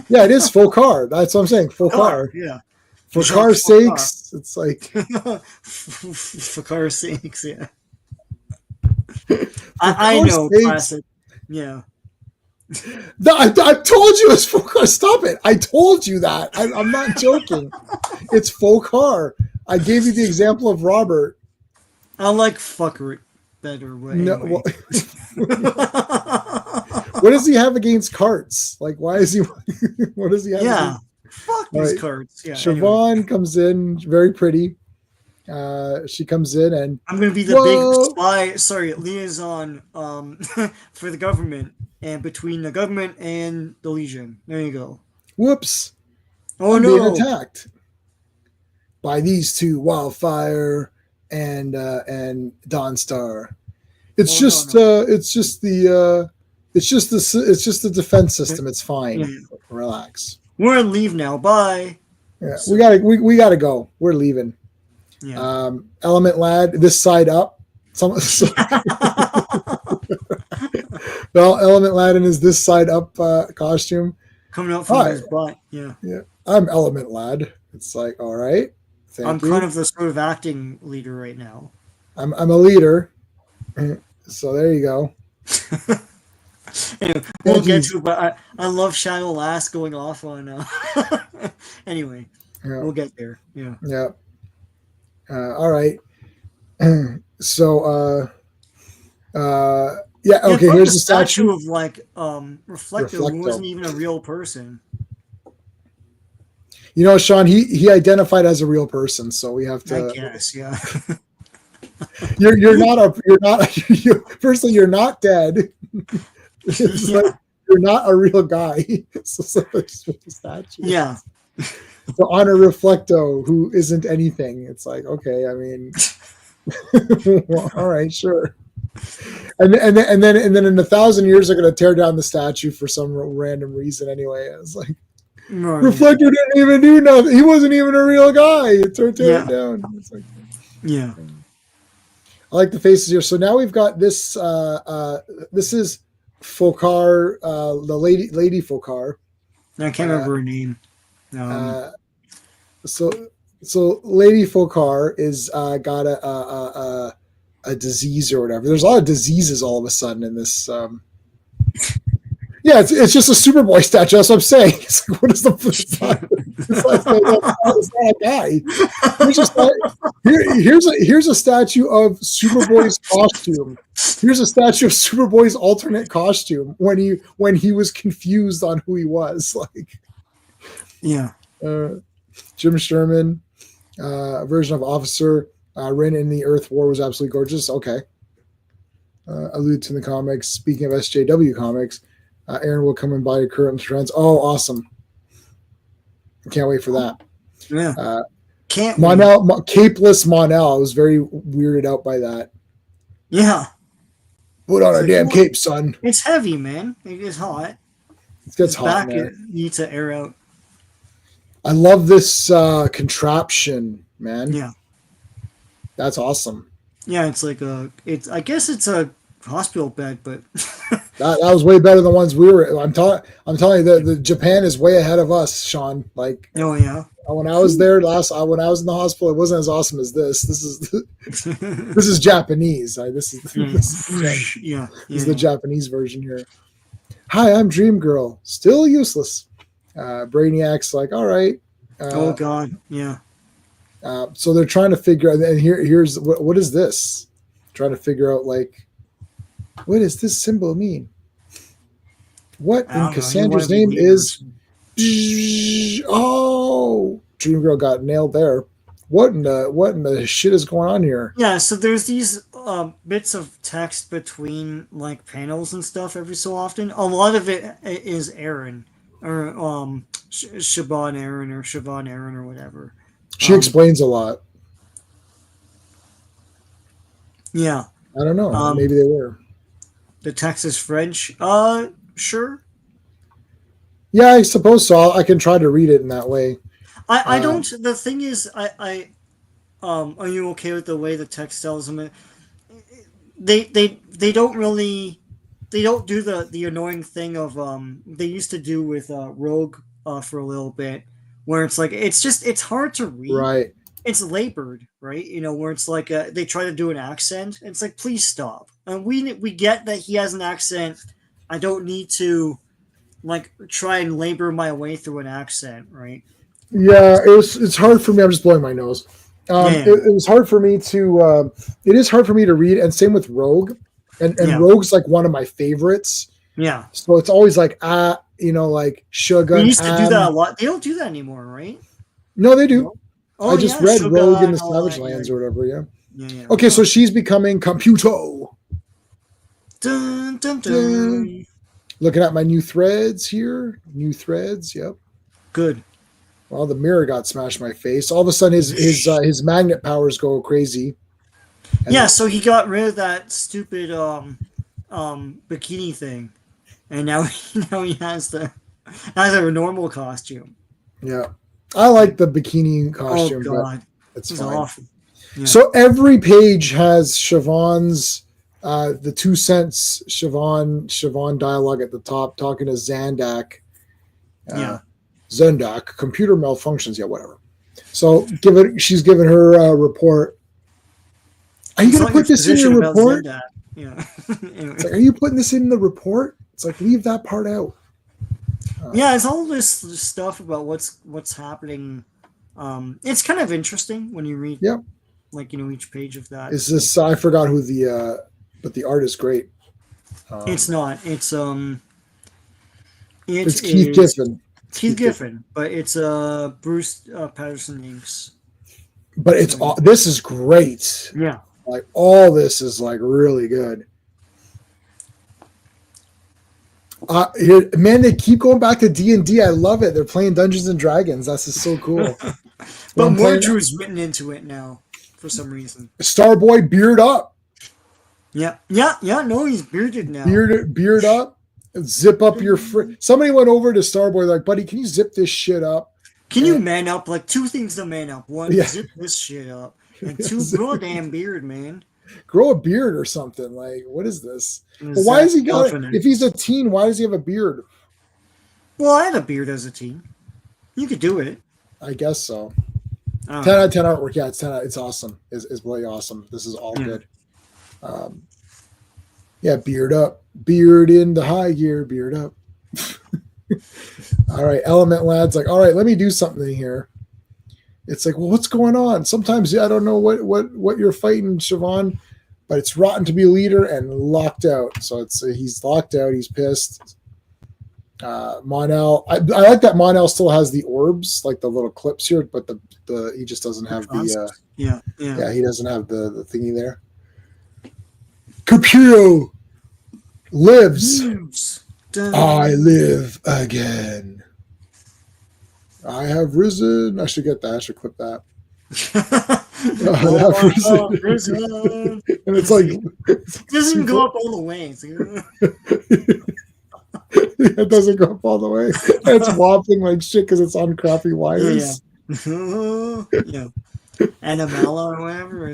Yeah, it is full car. That's what I'm saying. Full car. Yeah. For car's sakes, it's like for car's sakes, yeah. I know, classic. Yeah. I told you it's full car. Stop it! I told you that. I'm not joking. It's full car. I gave you the example of Robert. I like fucker better. Anyway. No, what does he have against carts? Like, why is he? What does he have? Yeah. Fuck these cards. Yeah. Siobhan comes in, very pretty. She comes in and I'm gonna be the big liaison for the government and between the government and the Legion. There you go. Whoops. Oh, I'm no. being attacked by these two, Wildfire and Dawnstar. It's just the defense system. It's fine. Yeah. Relax. We're on leave now. Bye. Yeah, we gotta go. We're leaving. Yeah. Element Lad, this side up. Well, Element Lad in his this side up costume. Coming out from his butt. Yeah. Yeah. I'm Element Lad. It's like, all right. I'm kind of the sort of acting leader right now. I'm a leader. So there you go. Anyway, we'll get to it, but I love Shadow Last going off on anyway. Yeah. We'll get there. Yeah. Yeah. All right. So yeah, okay, here's the statue of like Reflecto, who wasn't even a real person. You know, Sean, he identified as a real person, so we have to I guess, yeah. Firstly, you're not dead. It's Yeah. like you're not a real guy. So it's just a statue. Yeah. So honor Reflecto, who isn't anything. It's like, okay, I mean, well, all right, sure. And then in 1,000 years they're gonna tear down the statue for some random reason anyway. It's like Right. Reflector didn't even do nothing. He wasn't even a real guy. Tear Yeah. it down. It's like, Yeah. I like the faces here. So now we've got this. This is Fokar, the lady Fokar. I can't remember her name. So Lady Fokar is got a disease or whatever. There's a lot of diseases all of a sudden in this. Yeah, it's just a Superboy statue. That's what I'm saying. It's like, what is the? It's not a guy. Here's a statue of Superboy's costume. Here's a statue of Superboy's alternate costume when he was confused on who he was. Like, yeah, Jim Sherman, version of Officer Rin in the Earth War was absolutely gorgeous. Okay, allude to the comics. Speaking of SJW comics. Aaron will come and buy your current trends. Oh, awesome! Can't wait for that. Yeah, can't Monel, capeless Monel. I was very weirded out by that. Yeah, put on a damn cape, son. It's heavy, man. It gets hot. It gets hot. Back needs to air out. I love this contraption, man. Yeah, that's awesome. Yeah, it's like I guess it's a hospital bed, but that was way better than the ones we were. I'm telling you, the Japan is way ahead of us, Sean. Like, oh yeah. When I was there when I was in the hospital, it wasn't as awesome as this. This is Japanese. This is the Japanese version here. Hi, I'm Dream Girl. Still useless. Brainiac's like, all right. Oh God, yeah. So they're trying to figure out, and here's what is this? Trying to figure out, like, what does this symbol mean? What in Cassandra's name is? Oh, Dream Girl got nailed there. What in the shit is going on here? Yeah, so there's these bits of text between like panels and stuff every so often. A lot of it is Aaron or Siobhan Aaron or Siobhan Aaron or whatever. She explains a lot. Yeah. I don't know. Maybe they were. The text is French. Sure. Yeah, I suppose so. I can try to read it in that way. I don't. The thing is, are you okay with the way the text tells them? They don't really. They don't do the annoying thing of they used to do with Rogue for a little bit, where it's like it's hard to read. Right. It's labored, right? You know, where it's like they try to do an accent. It's like, please stop. And we get that he has an accent. I don't need to like try and labor my way through an accent, right? Yeah, it's hard for me. I'm just blowing my nose. It was hard for me to. It is hard for me to read, and same with Rogue, and Rogue's like one of my favorites. Yeah. So it's always like like Sugar. We used to do that a lot. They don't do that anymore, right? No, they do. Oh, I just read Sugar Rogue in the Savage Lands or whatever. Yeah. Yeah. Okay, so she's becoming Computo. Dun, dun, dun. Looking at my new threads here. New threads. Yep. Good. Well, the mirror got smashed in my face. All of a sudden, his magnet powers go crazy. Yeah, so he got rid of that stupid bikini thing, and now he has a normal costume. Yeah, I like the bikini costume. Oh God, it's fine. Awful. Yeah. So every page has Siobhan's the 2 cents Siobhan dialogue at the top, talking to Zandak. Zendak, computer malfunctions. Yeah, whatever. So she's given her report. Are you going to put this in your report? Yeah. Anyway. It's like, are you putting this in the report? It's like, leave that part out. Yeah, it's all this stuff about what's happening. It's kind of interesting when you read. Yep. Like, each page of that. Is this? I forgot who but the art is great. It's not. It's Keith Giffen. Keith Giffen, but it's Bruce Patterson inks. But this is great. Yeah. Like all this is like really good. Man, they keep going back to D&D. I love it. They're playing Dungeons and Dragons. That's just so cool. But Mordrew's written into it now for some reason. Starboy, beard up. Yeah. No, he's bearded now. Beard up. Zip up your. Somebody went over to Starboy like, buddy, can you zip this shit up? Can you man up? Like two things to man up. One, zip this shit up, and two, grow a damn beard, man. Grow a beard or something. Like, what is this? Well, why has he got it? If he's a teen, why does he have a beard? Well, I had a beard as a teen. You could do it. I guess so. 10 out of 10 artwork. Yeah, it's 10 out. It's awesome. It's really awesome. This is all good. Yeah, beard up. Beard into high gear. Beard up. All right, Element Lad's like, all right, let me do something here. It's like, well, what's going on? Sometimes I don't know what you're fighting, Siobhan, but it's rotten to be a leader and locked out. So he's locked out. He's pissed. Monel, I like that Monel still has the orbs, like the little clips here, but the he just doesn't have the he doesn't have the thingy there. Caprio lives. I live again. I have risen. I should get that. I should clip that. I have risen. And it's like it doesn't go up all the way. It doesn't go up all the way. It's wobbling like shit because it's on crappy wires. Yeah. Animala or whatever.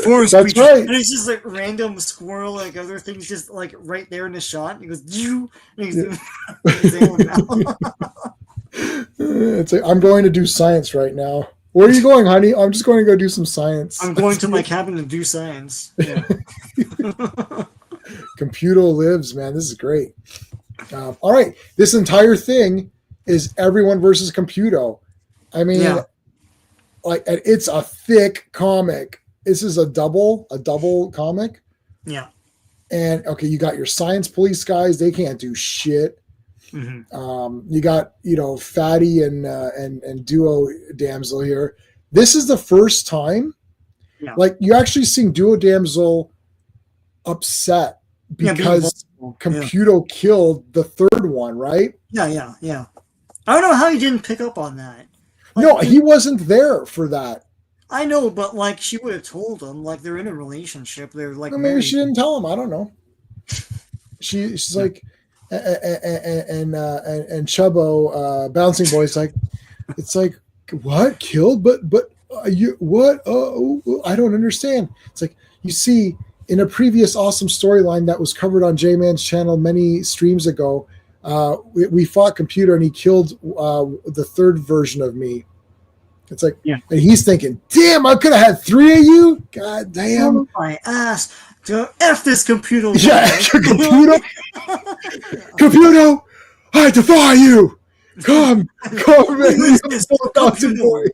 Forest That's creature. right. And it's just like random squirrel, like other things, just like right there in the shot. And he goes, it's like, I'm going to do science right now. Where are you going, honey? I'm just going to go do some science. I'm going to my cabin to do science. Yeah. Computer lives, man. This is great. All right. This entire thing is everyone versus Computo. I mean, like, and it's a thick comic. This is a double comic. Yeah. And okay, you got your science police guys. They can't do shit. Mm-hmm. You got, Fatty and Duo Damsel here. This is the first time, like, you actually seen Duo Damsel upset because Computo killed the third one, right? Yeah. I don't know how you didn't pick up on that. Like, no, he wasn't there for that. I know, but like she would have told him, like they're in a relationship. They're like, maybe married. She didn't tell him. I don't know. She's like, and Chubbo, Bouncing Boy's like, it's like, what, killed? But you what? I don't understand. It's like, you see, in a previous awesome storyline that was covered on J-Man's channel many streams ago, we fought Computer and he killed the third version of me. It's like, and he's thinking, damn, I could have had 3 of you. God damn. Oh, my ass. F this Computer. Yeah, Computer. Computer, I defy you. Come, man. Who is this boy?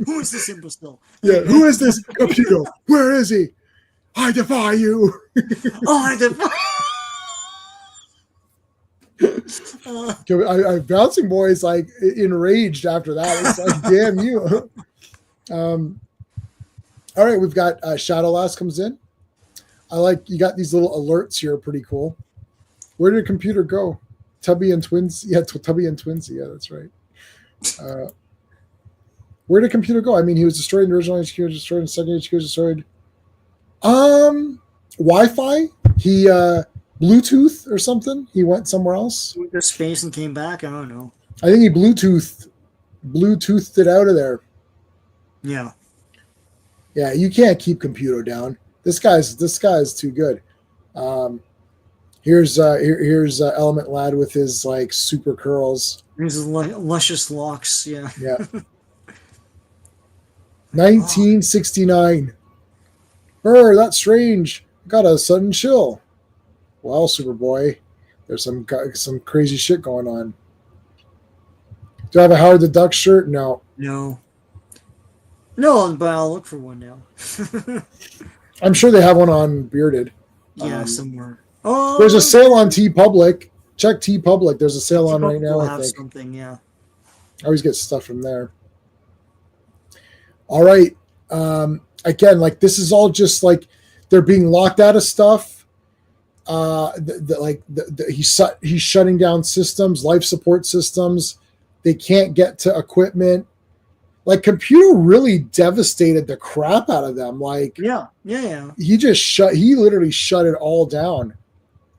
Who is this imbecile? Yeah, who is this Computer? Where is he? I defy you. I defy. Bouncing Boy is like enraged after that. It's like, damn you. All right, we've got Shadowlass comes in. I like, you got these little alerts here, pretty cool. Where did Computer go? Tubby and Twins. Yeah, Tubby and Twins. Yeah, that's right. Where did Computer go? I mean, he was destroyed in the original HQ, destroyed in the second HQ, destroyed. Wi-Fi. He Bluetooth or something. He went somewhere else. Went to space and came back. I don't know. I think he Bluetoothed it out of there. Yeah. Yeah, you can't keep Computer down. This guy's too good. Here's Element Lad with his like super curls. His luscious locks. Yeah. 1969. That's strange. Got a sudden chill. Well, Superboy, there's some crazy shit going on. Do I have a Howard the Duck shirt? No, but I'll look for one now. I'm sure they have one on Bearded. Yeah, somewhere. Oh, there's a sale on T Public. Check T Public. There's a sale on right now. I think. Something, yeah. I always get stuff from there. All right. again, like this is all just like they're being locked out of stuff. He's shutting down systems, life support systems. They can't get to equipment. Like computer really devastated the crap out of them. Like yeah. he literally shut it all down.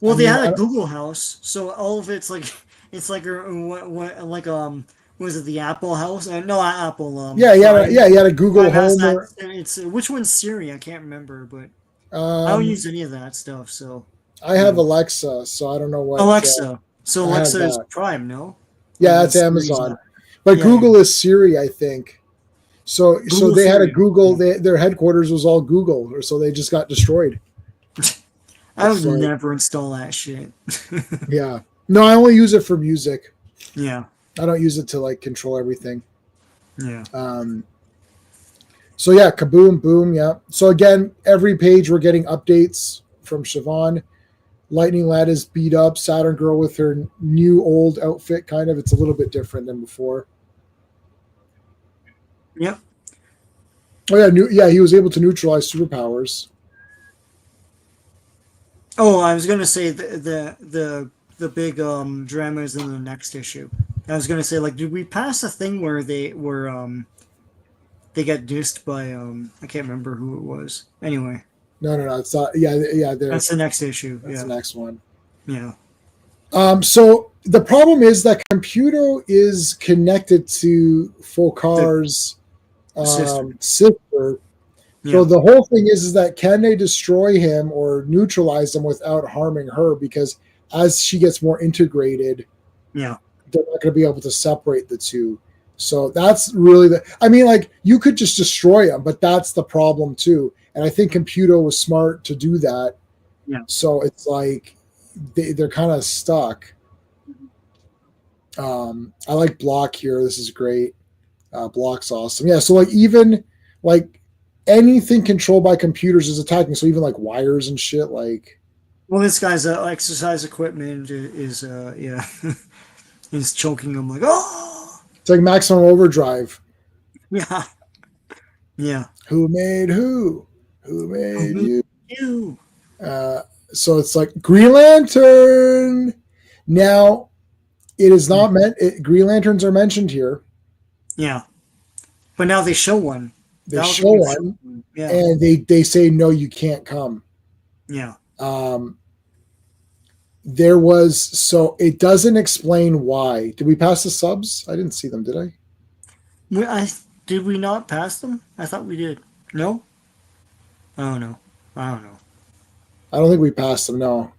Well, they had a Google House, so all of it's like was it the Apple House? No, not Apple. He had a Google Home. It's which one's Siri? I can't remember, but I don't use any of that stuff. So I have Alexa, so I don't know what Alexa. So Alexa is Prime, no? Yeah, that's Amazon. But Google is Siri, I think. So they had a Google. Their headquarters was all Google, or so they just got destroyed. I would never install that shit. Yeah. No, I only use it for music. Yeah. I don't use it to like control everything. Yeah. So yeah, kaboom, boom, yeah. So again, every page we're getting updates from Siobhan. Lightning Lad is beat up. Saturn Girl with her new old outfit, kind of. It's a little bit different than before. Yep. Oh yeah, he was able to neutralize superpowers. Oh, I was gonna say the big dramas in the next issue. I was gonna say, like, did we pass a thing where they get dissed by I can't remember who it was. Anyway. No, it's not. Yeah. That's the next issue. That's the next one. Yeah. So the problem is that Computo is connected to Fokar's sister. Yeah. So the whole thing is that can they destroy him or neutralize him without harming her? Because as she gets more integrated, they're not going to be able to separate the two. So that's really like you could just destroy him, but that's the problem too. And I think Computo was smart to do that. Yeah. So it's like they're kind of stuck. I like Block here. This is great. Block's awesome. Yeah. So like even like anything controlled by computers is attacking. So even like wires and shit. Like, well, this guy's exercise equipment is is choking him like, oh. It's like maximum overdrive. Yeah. Yeah. Who made who? Who made you? You. So it's like Green Lantern. Now, it is not meant. Green Lanterns are mentioned here. Yeah, but now they show one. They show one, and they say no, you can't come. Yeah. There was it doesn't explain why. Did we pass the subs? I didn't see them. Did I? Did we not pass them? I thought we did. No. I don't know. I don't think we passed them. No.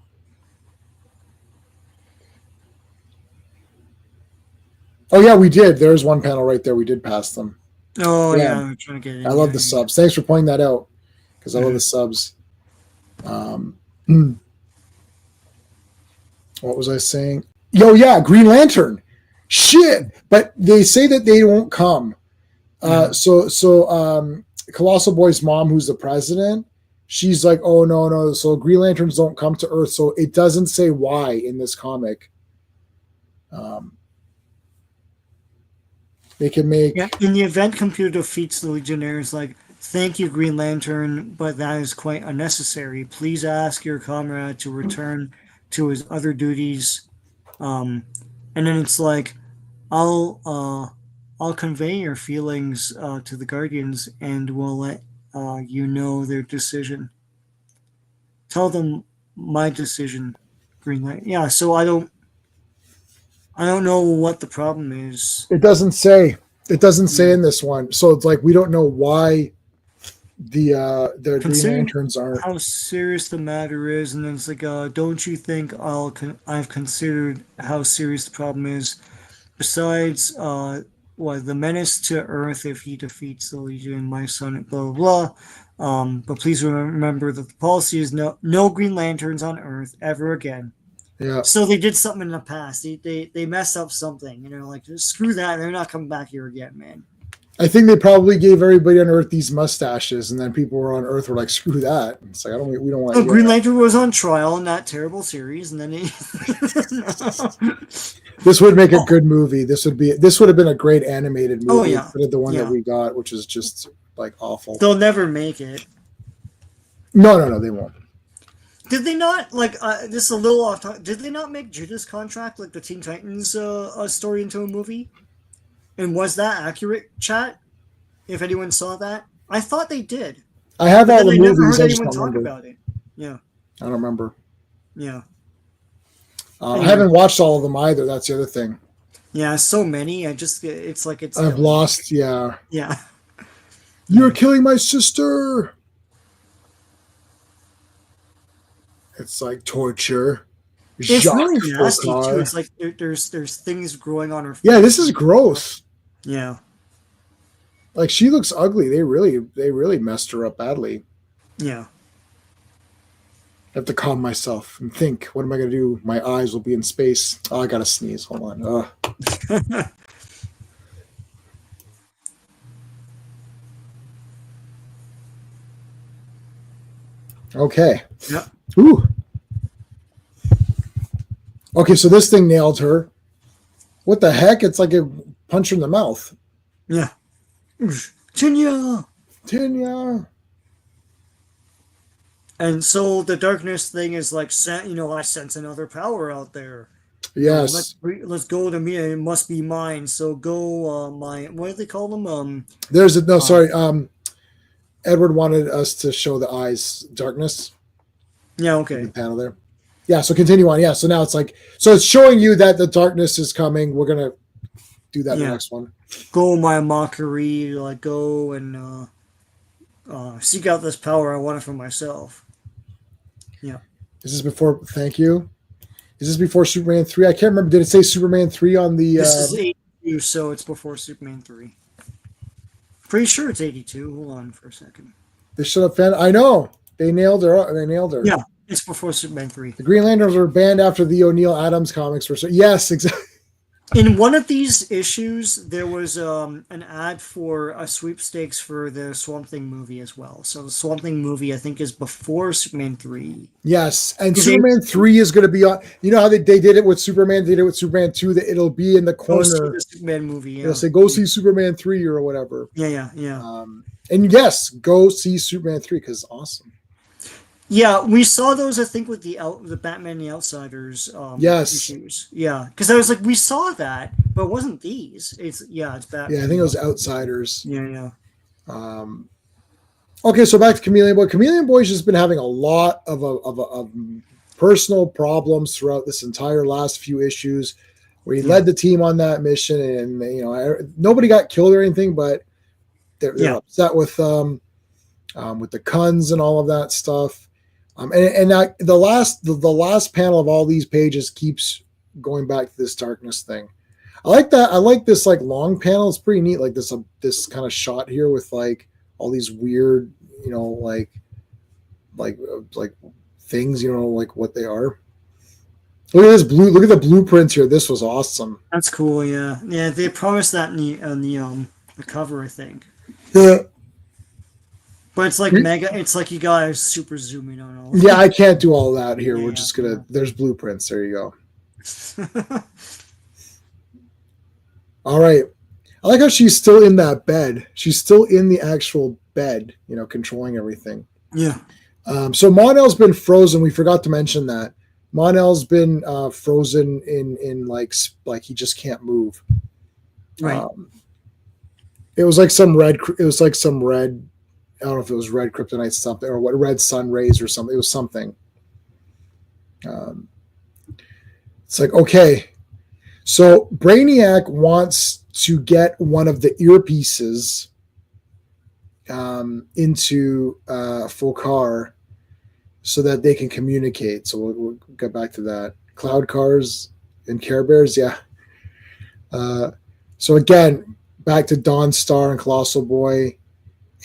Oh yeah, we did. There's one panel right there. We did pass them. Oh yeah, I'm trying to get it. I love the subs. Thanks for pointing that out because I love the subs. What was I saying? Green Lantern. Shit, but they say that they won't come. Colossal Boy's mom, who's the president, she's like, oh no. So Green Lanterns don't come to Earth. So it doesn't say why in this comic. They can make in the event Computer defeats the Legionnaires, like, thank you, Green Lantern, but that is quite unnecessary. Please ask your comrade to return to his other duties. And then it's like, I'll convey your feelings to the Guardians, and we'll let you know their decision. Tell them my decision, Green Lantern. Yeah, so I don't know what the problem is. It doesn't say. It doesn't say in this one. So it's like we don't know why the Green Lanterns aren't. How serious the matter is, and then it's like, don't you think I've considered how serious the problem is? Besides, the menace to Earth if he defeats the Legion, my son, blah blah blah. But please remember that the policy is no Green Lanterns on Earth ever again. Yeah. So they did something in the past. They messed up something, and they're like, screw that. They're not coming back here again, man. I think they probably gave everybody on Earth these mustaches, and then people were on Earth were like, screw that. It's like we don't want. So Green Lantern was on trial in that terrible series, and then this would make a good movie. This would have been a great animated movie instead of the one that we got, which is just like awful. They'll never make it. No, they won't. Did they not like? This is a little off topic. Did they not make Judas Contract, like the Teen Titans story, into a movie? And was that accurate, chat? If anyone saw that, I thought they did. I have But all then the I movies. never heard I just anyone don't talk remember. about it. Yeah, I don't remember. yeah, I Anyway. haven't watched all of them either. That's the other thing. yeah. So many. It's like it's. I've lost. Yeah. Yeah, You're killing my sister. It's like torture. it's Jacques really nasty Faucard. too. It's like there's things growing on her face. Yeah, this is gross. Yeah, Like she looks ugly. They really messed her up badly. yeah. I have to calm myself and think, what am I going to do? My eyes will be in space. Oh, I got to sneeze. Hold on. Okay. Yeah. Ooh. Okay, so this thing nailed her. What the heck? It's like a punch her in the mouth. Yeah. Jinya! Tinya. And so the darkness thing is like, I sense another power out there. Yes. Let's go to me. It must be mine. So go, what do they call them? There's a no. Sorry. Edward wanted us to show the eyes darkness. Yeah. The Okay. panel there. Yeah. So continue on. Yeah. So now it's like, so it's showing you that the darkness is coming. We're gonna do that in the next one. Go, my mockery. Like go and seek out this power. I want it for myself. Yeah. Is this before? Thank you. Is this before Superman 3? I can't remember. Did it say Superman 3 on the? This is 82, so it's before Superman 3. Pretty sure it's 82. Hold on for a second. They should have fan. I know. They nailed her. They nailed her. Yeah, it's before Superman 3. The Green Lanterns were banned after the O'Neill Adams comics were. Yes, exactly. In one of these issues, there was an ad for a sweepstakes for the Swamp Thing movie as well. So the Swamp Thing movie, I think, is before Superman 3. Yes, and Superman 3 is going to be on. You know how they did it with Superman? They did it with Superman 2. That it'll be in the Go see corner. the Superman movie. Yeah. It'll say, "Go see Superman 3" or whatever. Yeah. And yes, go see Superman 3 because it's awesome. Yeah, we saw those, I think, with the Batman and the Outsiders Yes. issues. Yeah, because I was like, we saw that, but it wasn't these. It's Batman. Yeah, I think it was Outsiders. Yeah. Okay, so back to Chameleon Boy. Chameleon Boy's just been having a lot of personal problems throughout this entire last few issues, where he led the team on that mission, and nobody got killed or anything, but they're upset with the Kuns and all of that stuff. The last panel of all these pages keeps going back to this darkness thing. I like that. I like this like long panel. It's pretty neat. Like this kind of shot here with like all these weird, like things, like what they are. Look at this blue. Look at the blueprints here. This was awesome. That's cool. Yeah. They promised that in the cover, I think. Yeah. But it's like mega. It's like you guys super zooming on all. Yeah, I can't do all that here. Yeah, We're just gonna. There's blueprints. There you go. All right. I like how she's still in that bed. She's still in the actual bed. Controlling everything. Yeah. So Mon-El's been frozen. We forgot to mention that Mon-El's been frozen in like he just can't move. Right. It was like some red. It was like some red. I don't know if it was red kryptonite something or what red sun rays or something. It was something. It's like, okay. So Brainiac wants to get one of the earpieces into Fokar so that they can communicate. So we'll get back to that. Cloud cars and Care Bears. Yeah. So again, back to Dawn Star and Colossal Boy.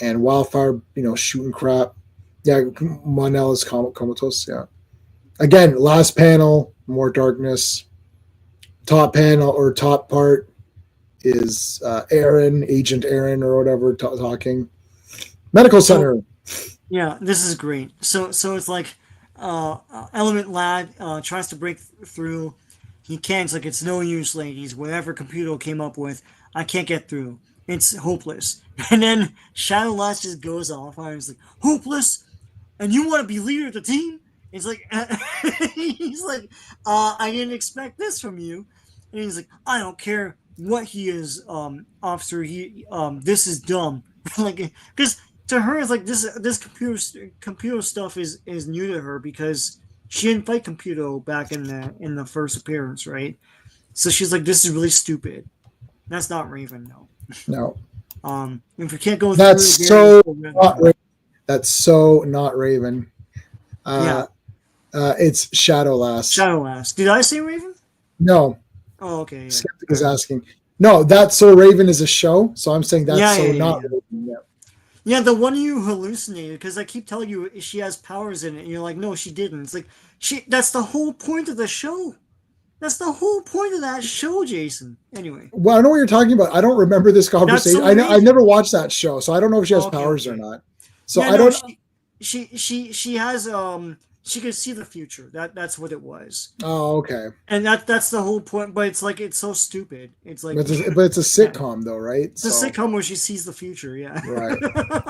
And Wildfire, shooting crap. Yeah, Mon-El is comatose. Yeah. Again, last panel, more darkness. Top panel or top part is Aaron, Agent Aaron, or whatever, talking. Medical center. Yeah, this is great. So it's like Element Lad tries to break through. He can't. It's like, it's no use, ladies. Whatever computer came up with, I can't get through. It's hopeless. And then Shadow Lass just goes off and he's like, hopeless? And you want to be leader of the team? He's like, he's like, I didn't expect this from you. And he's like, I don't care what he is, officer. This is dumb. Like, because to her, it's like this computer stuff is new to her because she didn't fight computer back in the first appearance, right? So she's like, this is really stupid. That's not Raven, no. No. If we can't go That's through so not Raven. That's so not Raven. It's Shadow Lass. Shadow Lass. Did I say Raven? No. Oh, okay. Yeah. Skeptic is asking. No, That's So Raven is a show. So I'm saying that's not Raven. Yeah. Yeah, the one you hallucinated because I keep telling you she has powers in it, and you're like, no, she didn't. It's like that's the whole point of the show. That's the whole point of that show, Jason. Anyway. Well, I know what you're talking about. I don't remember this conversation. I've never watched that show, so I don't know if she has powers or not. So I don't. She has she can see the future. That's what it was. Oh, okay. And that's the whole point. But it's like it's so stupid. It's like, but it's a sitcom though, right? It's a sitcom where she sees the future. Yeah. Right.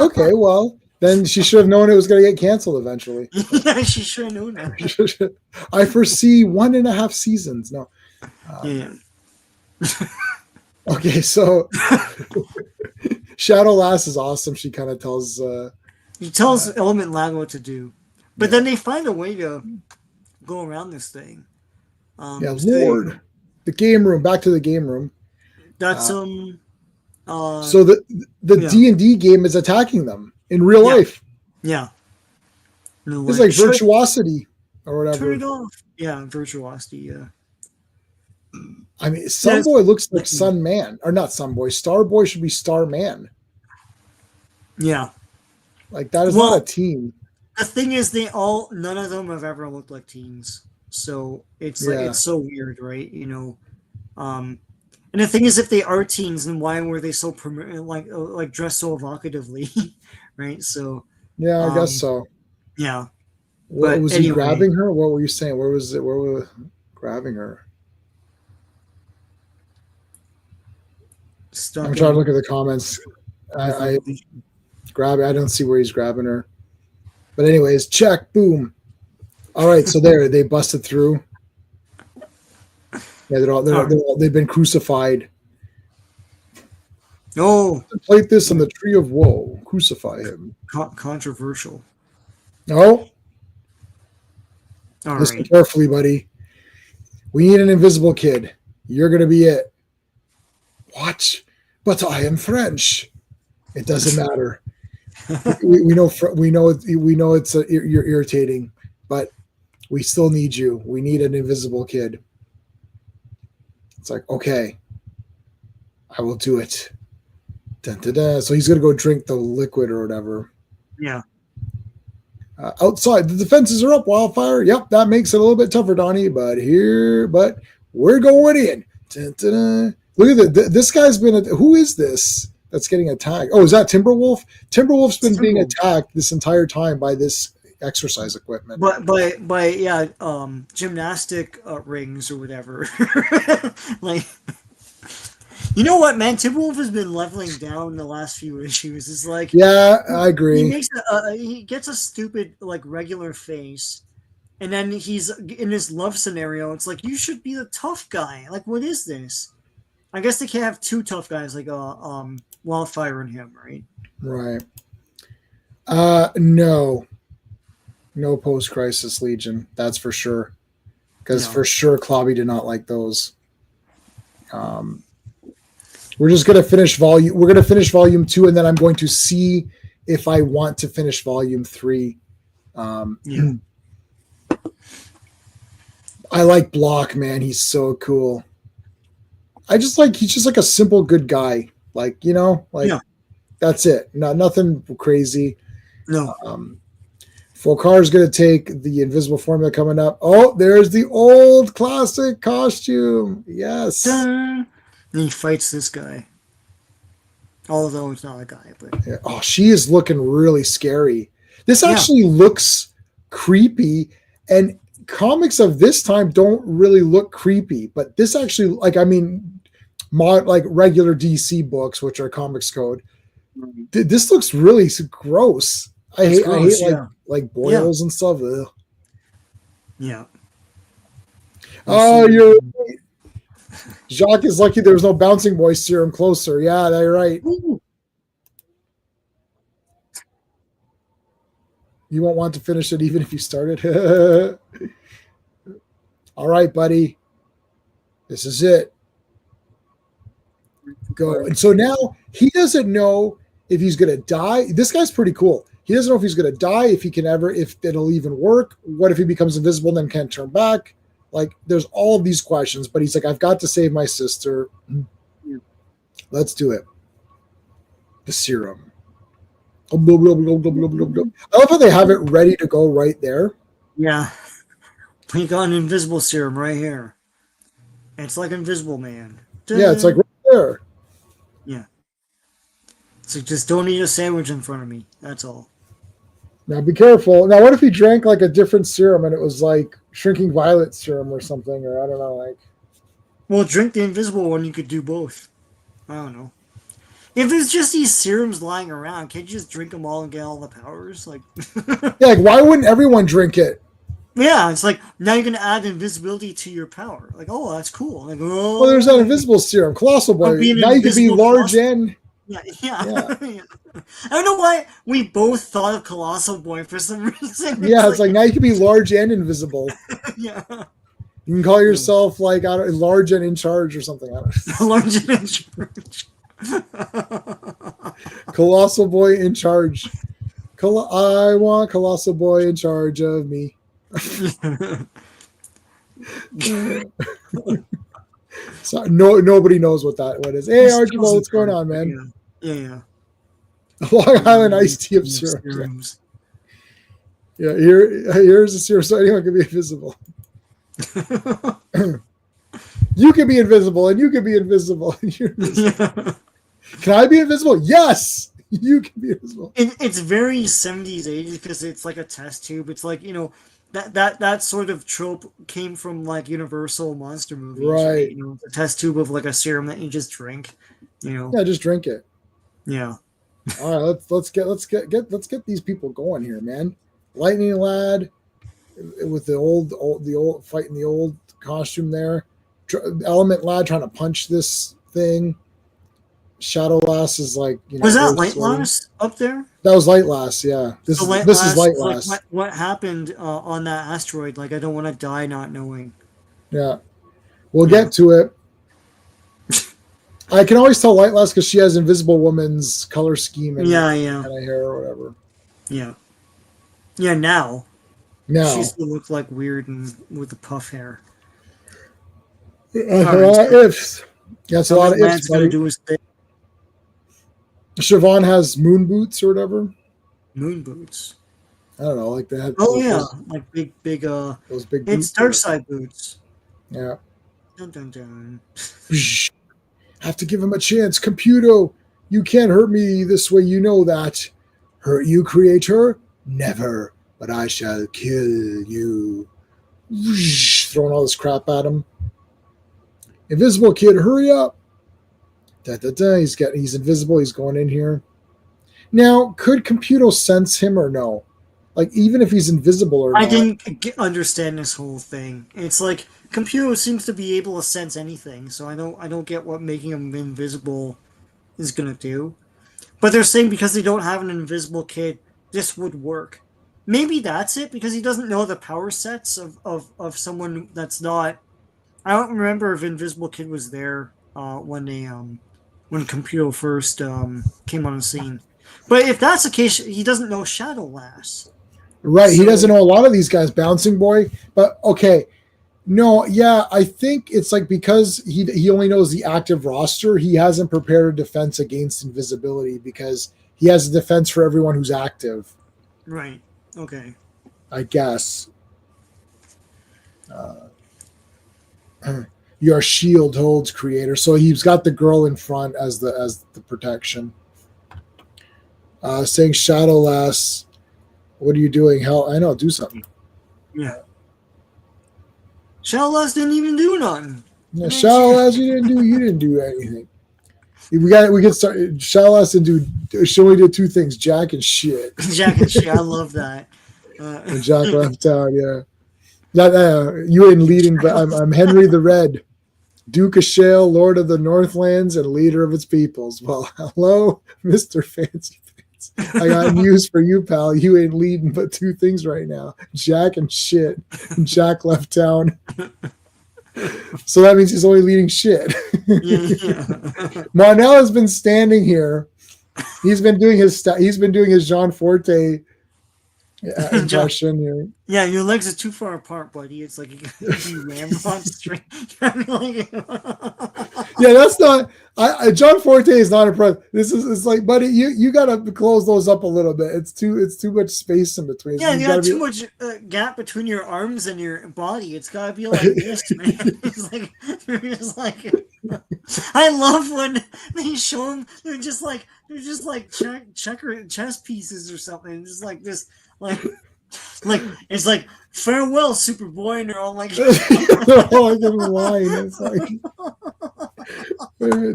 Okay. Well, then she should have known it was going to get canceled eventually. Yeah, she should have known that. I foresee 1.5 seasons. No. Yeah. Okay, so Shadow Lass is awesome. She kind of tells. He tells Element Lab what to do, but then they find a way to go around this thing. Lord, the game room. Back to the game room. That's so the D&D game is attacking them in real life. Yeah, it's like virtuosity or whatever. Turn it off. Yeah, virtuosity. Yeah. I mean, Sunboy looks like Sunman, or not Sunboy. Starboy should be Starman. Yeah. Like that is not a team. The thing is, none of them have ever looked like teens, so it's like it's so weird, right? You know, and the thing is, if they are teens, then why were they so like dressed so evocatively, right? So yeah, I guess so. Yeah. What was he grabbing her? What were you saying? Where was it? Where were grabbing her? I'm trying to look at the comments. I don't see where he's grabbing her. But anyways, check, boom. All right, so they busted through. Yeah, they've been crucified. Oh, plate this on the tree of woe. Crucify him. Controversial. No. Listen carefully, buddy. We need an invisible kid. You're gonna be it. What? But I am French. It doesn't matter. we know it's you're irritating, but we still need you. We need an invisible kid. It's like, okay, I will do it. Dun, dun, dun. So he's gonna go drink the liquid or whatever. Yeah. Outside, the defenses are up. Wildfire. Yep, that makes it a little bit tougher, Donnie. But we're going in. Dun, dun, dun. Look at this guy's been. Who is this that's getting attacked? Oh, is that Timberwolf? Timberwolf's been being attacked this entire time by this exercise equipment. But by gymnastic rings or whatever. Like, you know what, man? Timberwolf has been leveling down the last few issues. It's like, yeah, I agree. He gets a stupid like regular face, and then he's in this love scenario. It's like, you should be the tough guy. Like, what is this? I guess they can't have two tough guys like Wildfire and him, right? Right. No post-crisis Legion, that's for sure. Because for sure, Clobby did not like those. We're just going to finish volume. We're going to finish volume 2, and then I'm going to see if I want to finish volume 3. I like Block, man. He's so cool. He's just like a simple good guy. Like, that's it. Nothing crazy. No. Folkar is going to take the invisible formula coming up. Oh, there's the old classic costume. Yes. And he fights this guy. Although it's not a guy, but yeah. Oh, she is looking really scary. This actually looks creepy, and comics of this time don't really look creepy, but this actually, like regular DC books, which are Comics Code. Right. This looks really gross. I It's hate gross, like boils and stuff. Ugh. Yeah. Oh, you're right. Jacques is lucky there was no bouncing boy serum closer. Yeah, you're right. Ooh. You won't want to finish it even if you started. All right, buddy. This is it. Go. And so now he doesn't know if he's going to die. This guy's pretty cool. He doesn't know if he's going to die, if he can ever, if it'll even work. What if he becomes invisible and then can't turn back? Like, there's all of these questions, but he's like, I've got to save my sister. Let's do it. The serum. I love how they have it ready to go right there. Yeah. We got an invisible serum right here. It's like Invisible Man. Yeah, it's like right there. Yeah. So just don't eat a sandwich in front of me. That's all. Now be careful. Now, what if he drank like a different serum and it was like Shrinking Violet serum or something, or I don't know, like. Well, drink the invisible one. You could do both. I don't know. If there's just these serums lying around, can't you just drink them all and get all the powers? Like, Yeah, like why wouldn't everyone drink it? yeah, it's like now you're gonna add invisibility to your power. Like, oh, that's cool. Like, oh, Well, there's that invisible serum, Colossal Boy. Now you can be large and. Yeah. I don't know why we both thought of Colossal Boy for some reason. Yeah, it's like now you can be large and invisible. Yeah. You can call yourself like I don't large and in charge or something. I don't know. Large and in charge. Colossal Boy in charge. I want Colossal Boy in charge of me. So nobody knows what is. Hey, Archibald, what's going on, man? Yeah. Long Island iced tea of serums. Yeah, here's the serum, so anyone can be invisible. You can be invisible, and you can be invisible, and you're invisible. Yeah. Can I be invisible? Yes, you can be invisible. It's very 70s, 80s because it's like a test tube. It's like, you know, that sort of trope came from like Universal monster movies, right? You know, the test tube of like a serum that you just drink. You know, yeah, just drink it. Yeah. All right, let's get these people going here, man. Lightning Lad with the old fighting the old costume there. Element Lad trying to punch this thing. Shadow Lass is like, you know. Was that Light Lass up there? That was Light Lass, yeah. This is Light Lass. Like what happened on that asteroid? Like, I don't want to die not knowing. Yeah, we'll get to it. I can always tell Light Lass because she has Invisible Woman's color scheme and kind of hair or whatever. Yeah. Now she still looks like weird and with the puff hair. Ifs. Yeah, it's a lot of ifs. Gonna do his thing. Siobhan has moon boots or whatever. Moon boots. I don't know, like they had. Like big. Those big. It's dark side boots. Yeah. Dun dun dun. Have to give him a chance. Computo, you can't hurt me this way. You know that. Hurt you, creator? Never. But I shall kill you. Throwing all this crap at him. Invisible kid, hurry up. He's invisible. He's going in here. Now, could Computo sense him or no? Like, even if he's invisible or not? I didn't understand this whole thing. It's like Computo seems to be able to sense anything, so I don't get what making him invisible is gonna do. But they're saying because they don't have an invisible kid, this would work. Maybe that's it, because he doesn't know the power sets of someone that's not. I don't remember if Invisible Kid was there when Computo first came on the scene. But if that's the case, he doesn't know Shadow Lass. Right, so, he doesn't know a lot of these guys, Bouncing Boy. But okay, no, yeah, I think it's like because he only knows the active roster, he hasn't prepared a defense against invisibility because he has a defense for everyone who's active. Right. Okay. I guess. Your shield holds, creator. So he's got the girl in front as the protection. Saying Shadow Lass, what are you doing? Hell, I know, do something. Yeah. Shadow Lass didn't even do nothing. Yeah, Shallow you didn't do anything. We could start. Shallow and do. She only did two things: Jack and shit. Jack and shit. I love that. When Jack left town, yeah. You ain't leading, but I'm Henry the Red, Duke of Shale, Lord of the Northlands, and leader of its peoples. Well, hello, Mr. Fancy Pants. I got news for you, pal. You ain't leading but two things right now: Jack and shit. Jack left town. So that means he's only leading shit. Yeah. Monel has been standing here. He's been doing his Jean Forte impression here. Yeah, your legs are too far apart, buddy. It's like you rammed on straight. Yeah, that's not. John Forte is not impressed. It's like, buddy, you gotta close those up a little bit. It's too much space in between. Yeah, you got too much gap between your arms and your body. It's gotta be like this, man. It's like you're just like. I love when they show them. They're just like checker chess pieces or something. Just like this, like it's like farewell, Superboy, and they're all like. They're all like in line. It's like.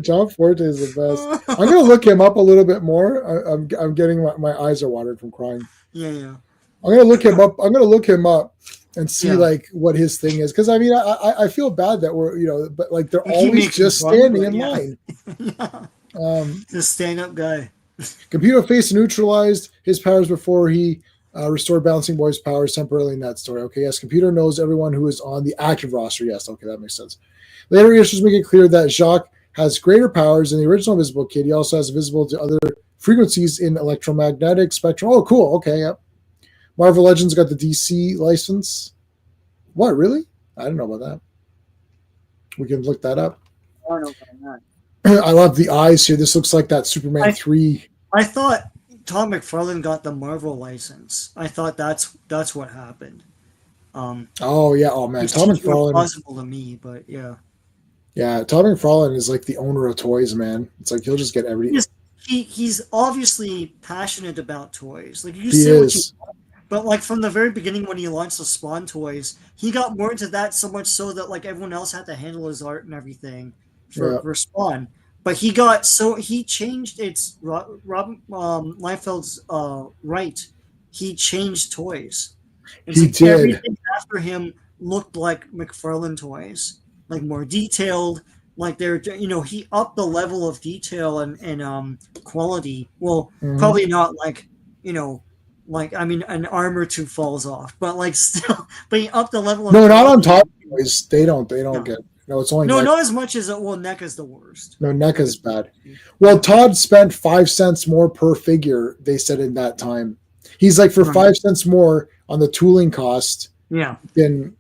John Forte is the best. I'm gonna look him up a little bit more. I'm getting my eyes are watered from crying. Yeah. I'm gonna look him up. And see like what his thing is, because I mean I feel bad that we're but like they're always just standing in line. The stand-up guy. Computer face neutralized his powers before he restored Bouncing Boy's powers temporarily in that story. Okay, yes, computer knows everyone who is on the active roster. Yes, okay, that makes sense. Later issues make it clear that Jacques has greater powers than the original Invisible Kid. He also has visible to other frequencies in electromagnetic spectrum. Oh, cool. Okay, yep. Marvel Legends got the DC license. What, really? I didn't know about that. We can look that up. I don't know about that. I love the eyes here. This looks like that Superman 3. I thought Todd McFarlane got the Marvel license. I thought that's what happened. Oh, yeah. Oh, man. Todd McFarlane. Possible to me, but yeah. Yeah, Todd McFarlane is like the owner of toys, man. It's like he'll just get everything. He's obviously passionate about toys. Like you he say is. But like from the very beginning when he launched the Spawn toys, he got more into that so much so that like everyone else had to handle his art and everything for Spawn. But he changed it's Rob Liefeld's right. He changed toys. And he did. Everything after him looked like McFarlane toys, like more detailed. Like they're, he upped the level of detail and quality. Well, probably not like, an arm or two falls off, but like still, but he upped the level. No, not on top toys. They don't get. No, it's only not as much as NECA's the worst. No, NECA's bad. Well, Todd spent 5 cents more per figure. They said in that time, he's like for 5 cents more on the tooling cost. Yeah. Then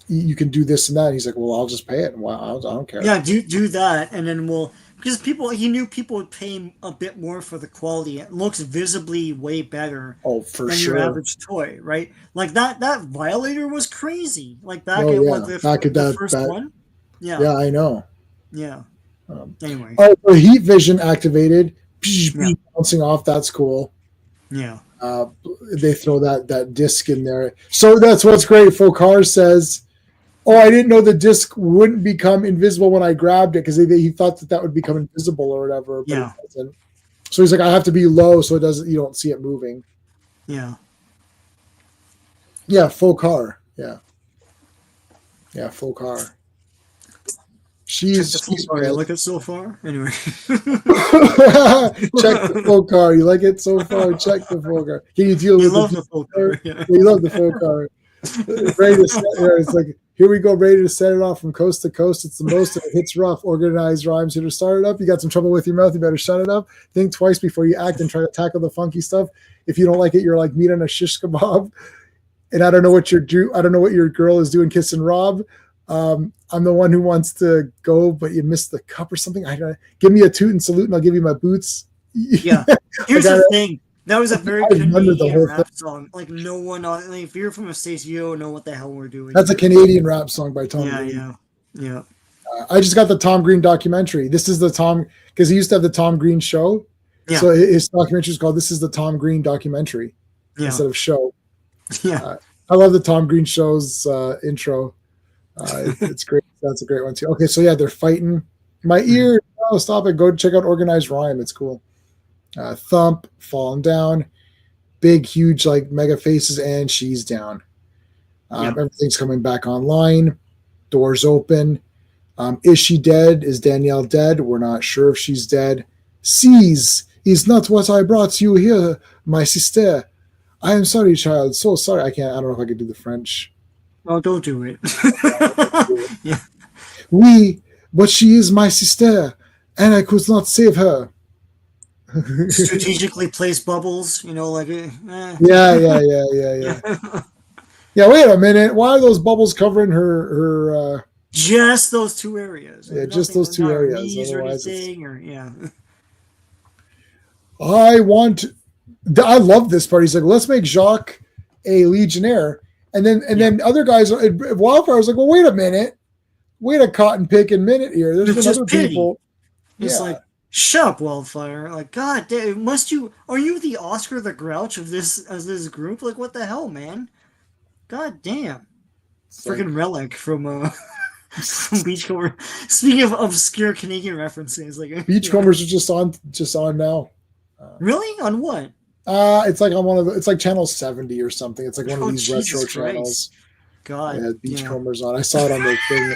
you can do this and that. He's like, well, I'll just pay it. Well, I don't care. Yeah, do that, and then because he knew people would pay a bit more for the quality. It looks visibly way better. Oh, for than sure. Your average toy, right? Like that Violator was crazy. Like back at the first one. Yeah. Yeah, I know. Yeah. Anyway. Oh, the heat vision activated, bouncing off. That's cool. Yeah. They throw that disc in there. So that's what's great. Fokar says, "Oh, I didn't know the disc wouldn't become invisible when I grabbed it because he thought that would become invisible or whatever." But yeah. It doesn't. So he's like, "I have to be low so it doesn't. You don't see it moving." Yeah. Yeah, Fokar. Yeah. Yeah, Fokar. She's I like it so far. Anyway. Check the Fokar. You like it so far? Check the Fokar. Can you deal with the Fokar? Yeah. You love the Fokar. It's like, here we go, ready to set it off from coast to coast. It's the most of it hits rough. Organized rhymes here to start it up. You got some trouble with your mouth. You better shut it up. Think twice before you act and try to tackle the funky stuff. If you don't like it, you're like meat on a shish kebab. And I don't know what your girl is doing kissing Rob. I'm the one who wants to go, but you missed the cup or something. Give me a toot and salute, and I'll give you my boots. Yeah. Here's the thing. That was a very Canadian rap song. Like no one, if you're from the States, you don't know what the hell we're doing. That's a Canadian rap song by Tom Green. Yeah. I just got the Tom Green documentary. This is the Tom, because he used to have the Tom Green show. Yeah. So his documentary is called "This is the Tom Green documentary" instead of show. Yeah. I love the Tom Green show's intro. It's great. That's a great one too. Okay, so yeah, they're fighting. My ear. Oh, stop it. Go check out Organized Rhyme. It's cool. Thump, falling down. Big, huge, like mega faces, and she's down. Yeah. Everything's coming back online. Doors open. Is she dead? Is Danielle dead? We're not sure if she's dead. Sees is not what I brought you here, my sister. I am sorry, child. So sorry. I don't know if I could do the French. Oh, don't do it. Yeah. Oui, but she is my sister, and I could not save her. Strategically place bubbles, like Yeah. Yeah, wait a minute. Why are those bubbles covering her just those two areas. Yeah, just those two areas. Otherwise, I love this part. He's like, let's make Jacques a legionnaire. And then other guys Wildfire was like, well, wait a minute. Wait a cotton picking minute here. There's been other people. It's like, shut up, Wildfire. Like, God damn, are you the Oscar the Grouch of this group? Like, what the hell, man? God damn. Freaking Relic from Beachcomber. Speaking of obscure Canadian references, like Beachcombers are just on now. Really? On what? It's like on it's like channel 70 or something. It's like one of these retro channels. God. Yeah, Beachcombers on. I saw it on the thing.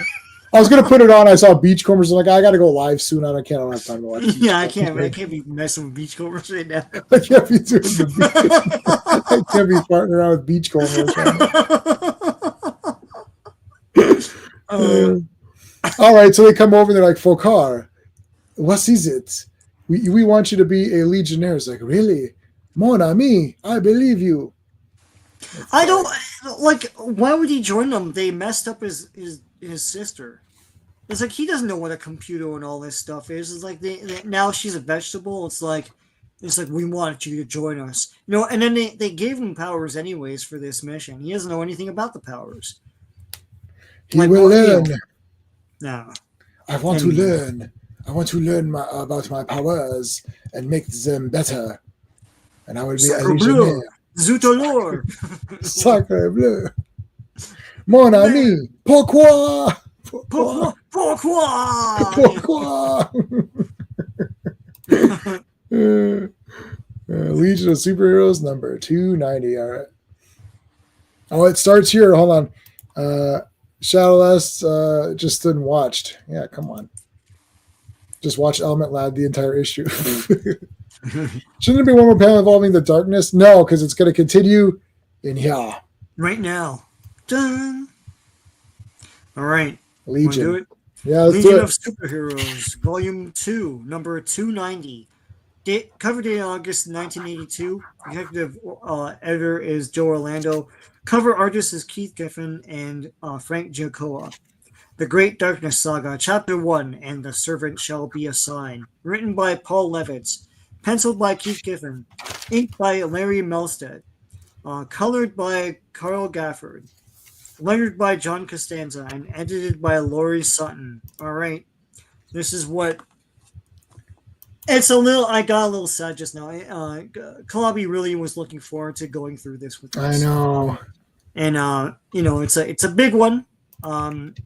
I was gonna put it on. I saw Beachcombers. I'm like, I gotta go live soon. I don't have time to watch. Yeah, I can't be messing with Beachcombers right now. I can't be doing I can't be partnering around with Beachcombers. All right, so they come over and they're like, Fokar, what is it? We want you to be a legionnaire. It's like, really? Mon ami, I believe you. I don't like. Why would he join them? They messed up his sister. It's like he doesn't know what a computer and all this stuff is. It's like now she's a vegetable. It's like we wanted you to join us, And then they gave him powers anyways for this mission. He doesn't know anything about the powers. He will learn. No, I want to learn. I want to learn about my powers and make them better. And I will be a legionnaire. Zoutolor. Sacre bleu. Mon ami, pourquoi? Pourquoi? Legion of Superheroes number 290. All right. Oh, it starts here. Hold on. Shadowless just stood and watched. Yeah, come on. Just watch Element Lad the entire issue. Shouldn't there be one more panel involving the darkness? No, because it's going to continue in here. Right now. Dun. All right. Legion. Do it? Yeah, let's Legion do it. of Superheroes, Volume 2, number 290. Cover date August 1982. Executive editor is Joe Orlando. Cover artist is Keith Giffen and Frank Giacoa. The Great Darkness Saga, Chapter 1, and The Servant Shall Be a Sign. Written by Paul Levitz. Penciled by Keith Giffen. Inked by Larry Melstead. Colored by Carl Gafford. Lettered by John Costanza. And edited by Laurie Sutton. All right. This is what... I got a little sad just now. Clobberin really was looking forward to going through this with us. I know. And, it's a big one.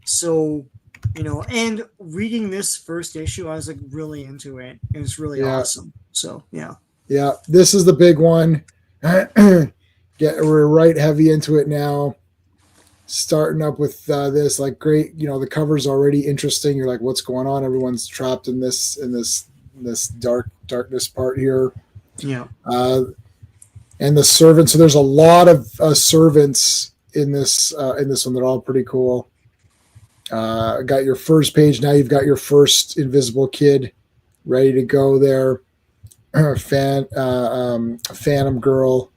So, and reading this first issue, I was like really into it. It was really awesome. So, yeah. Yeah, this is the big one. We're right heavy into it now. Starting up with this, like, great, the cover's already interesting. You're like, what's going on? Everyone's trapped in this darkness part here. Yeah. And the servants. So there's a lot of servants in this one. They're all pretty cool. Got your first page. Now you've got your first Invisible Kid ready to go there. Phantom Girl.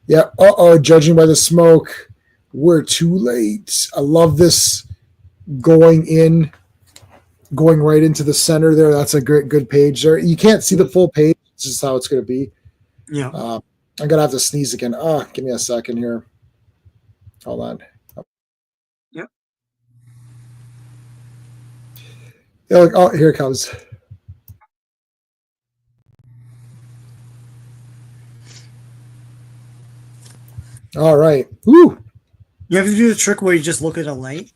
Judging by the smoke, we're too late. I love this going right into the center there. That's a good page there. You can't see the full page. This is how it's going to be. Yeah. I'm going to have to sneeze again. Give me a second here. Hold on. Yep. Here it comes. All right. Woo. You have to do the trick where you just look at a light.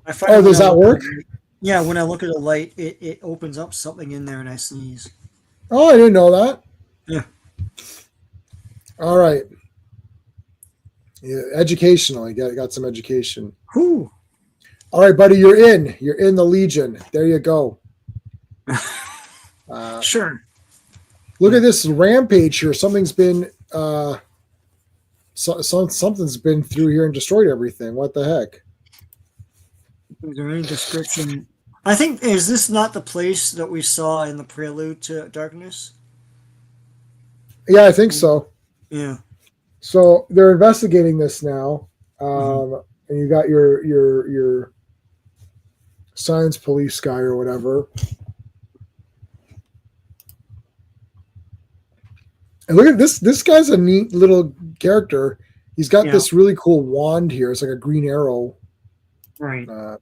I find Oh, when does I that look at work? the light, yeah, when I look at a light, it opens up something in there and I sneeze. Oh, I didn't know that. Yeah. All right. Yeah, educational. You got some education. Whew. All right, buddy, you're in. You're in the Legion. There you go. Uh, Sure. look Yeah. at this rampage here. Something's been something's been through here and destroyed everything. What the heck? Is there any description? I think is this not the place that we saw in the prelude to Darkness? Yeah, I think so. Yeah. So they're investigating this now, Hmm. and you got your science police guy or whatever. And look at this. This guy's a neat little character. He's got Yeah. this really cool wand here. It's like a green arrow. Right. Let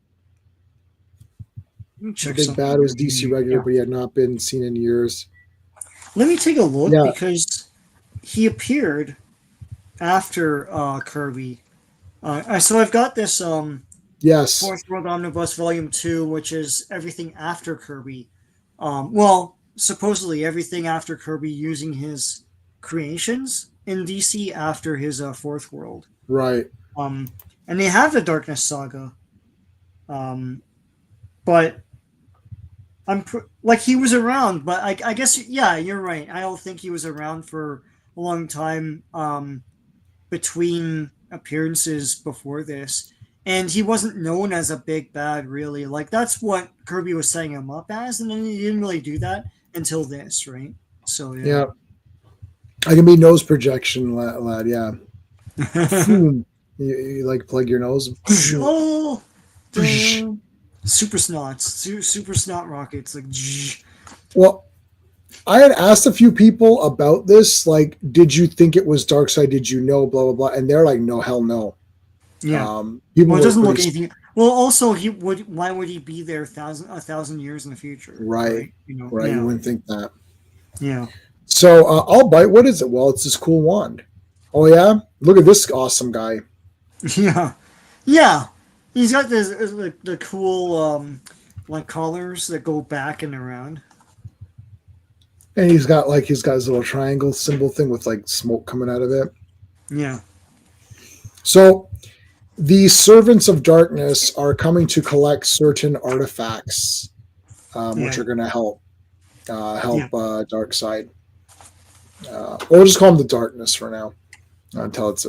me The check big something. bad was DC regular, Yeah. but he had not been seen in years. Let me take a look Yeah. because he appeared after Kirby. So I've got this Yes. Fourth World Omnibus Volume 2, which is everything after Kirby. Well, supposedly everything after Kirby using his creations in DC after his Fourth World. Right. Um, and they have the Darkness Saga. But like he was around, but I guess, yeah, you're right. I don't think he was around for a long time between appearances before this. And he wasn't known as a big bad, really. Like, that's what Kirby was setting him up as, and then he didn't really do that until this, right? So, yeah. Yeah. I can be nose projection, lad. Yeah. Boom. You like plug your nose. Oh! Super snots. Super snot rockets. Like, Well, I had asked a few people about this. Like, did you think it was Darkseid? Did you know? Blah blah blah. And they're like, no, hell no. yeah. People Well, it were doesn't look pretty anything. Well, also, he would. Why would he be there a thousand years in the future? right. You know. Right. Yeah. You wouldn't think that. Yeah. So I'll bite. What is it? Well, it's this cool wand. Oh yeah. Look at this awesome guy. Yeah. Yeah. He's got this the cool like collars that go back and around. And he's got his little triangle symbol thing with like smoke coming out of it. Yeah. So the servants of darkness are coming to collect certain artifacts, which are going to help Darkseid. We'll just call him the darkness for now until it's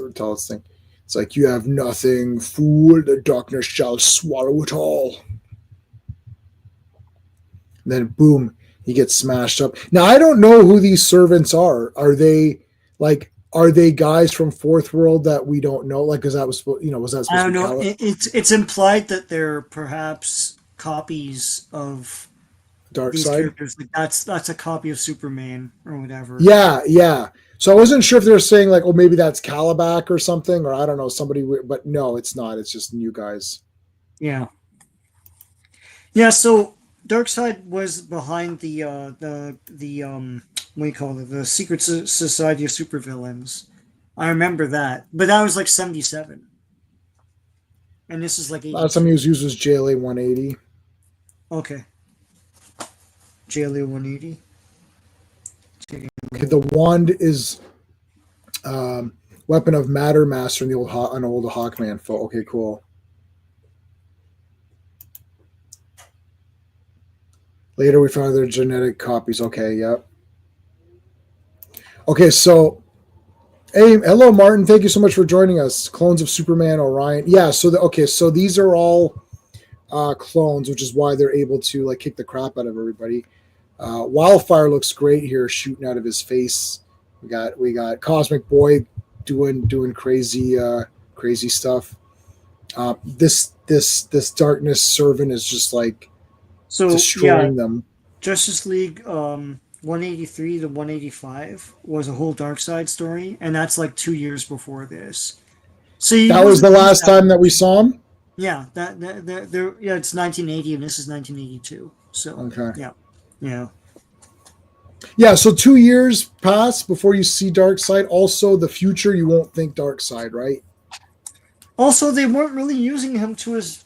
thing. It's like, you have nothing, fool. The darkness shall swallow it all. And then boom, he gets smashed up. Now I don't know who these servants are. Are they guys from Fourth World that we don't know? Like, because that was was that supposed I don't to know. be It's implied that they're perhaps copies of these Darkseid? characters. Like that's a copy of Superman or whatever. Yeah, yeah. So I wasn't sure if they were saying like, oh, maybe that's Calabac or something, or I don't know, somebody. But no, it's not. It's just new guys. Yeah. Yeah. So Darkseid was behind the what do you call it? The Secret Society of Supervillains. I remember that, but that was like 77, and this is like 80. Last time he was used was JLA 180. Okay. JLA 180. Okay, the wand is weapon of Matter Master in the old Hawkman foe. Okay, cool. Later, we found their genetic copies. Okay, yep. Okay, so, hey, hello, Martin. Thank you so much for joining us. Clones of Superman, Orion. Yeah, so so these are all clones, which is why they're able to like kick the crap out of everybody. Wildfire looks great here, shooting out of his face. We got Cosmic Boy doing crazy stuff. This darkness servant is just like destroying them. Justice League 183 to 185 was a whole Darkseid story, and that's like 2 years before this. So that was the last time that we saw him. Yeah, it's 1980 and this is 1982. So okay, yeah. So 2 years pass before you see Darkseid. Also, the future you won't think Darkseid, right? Also, they weren't really using him to his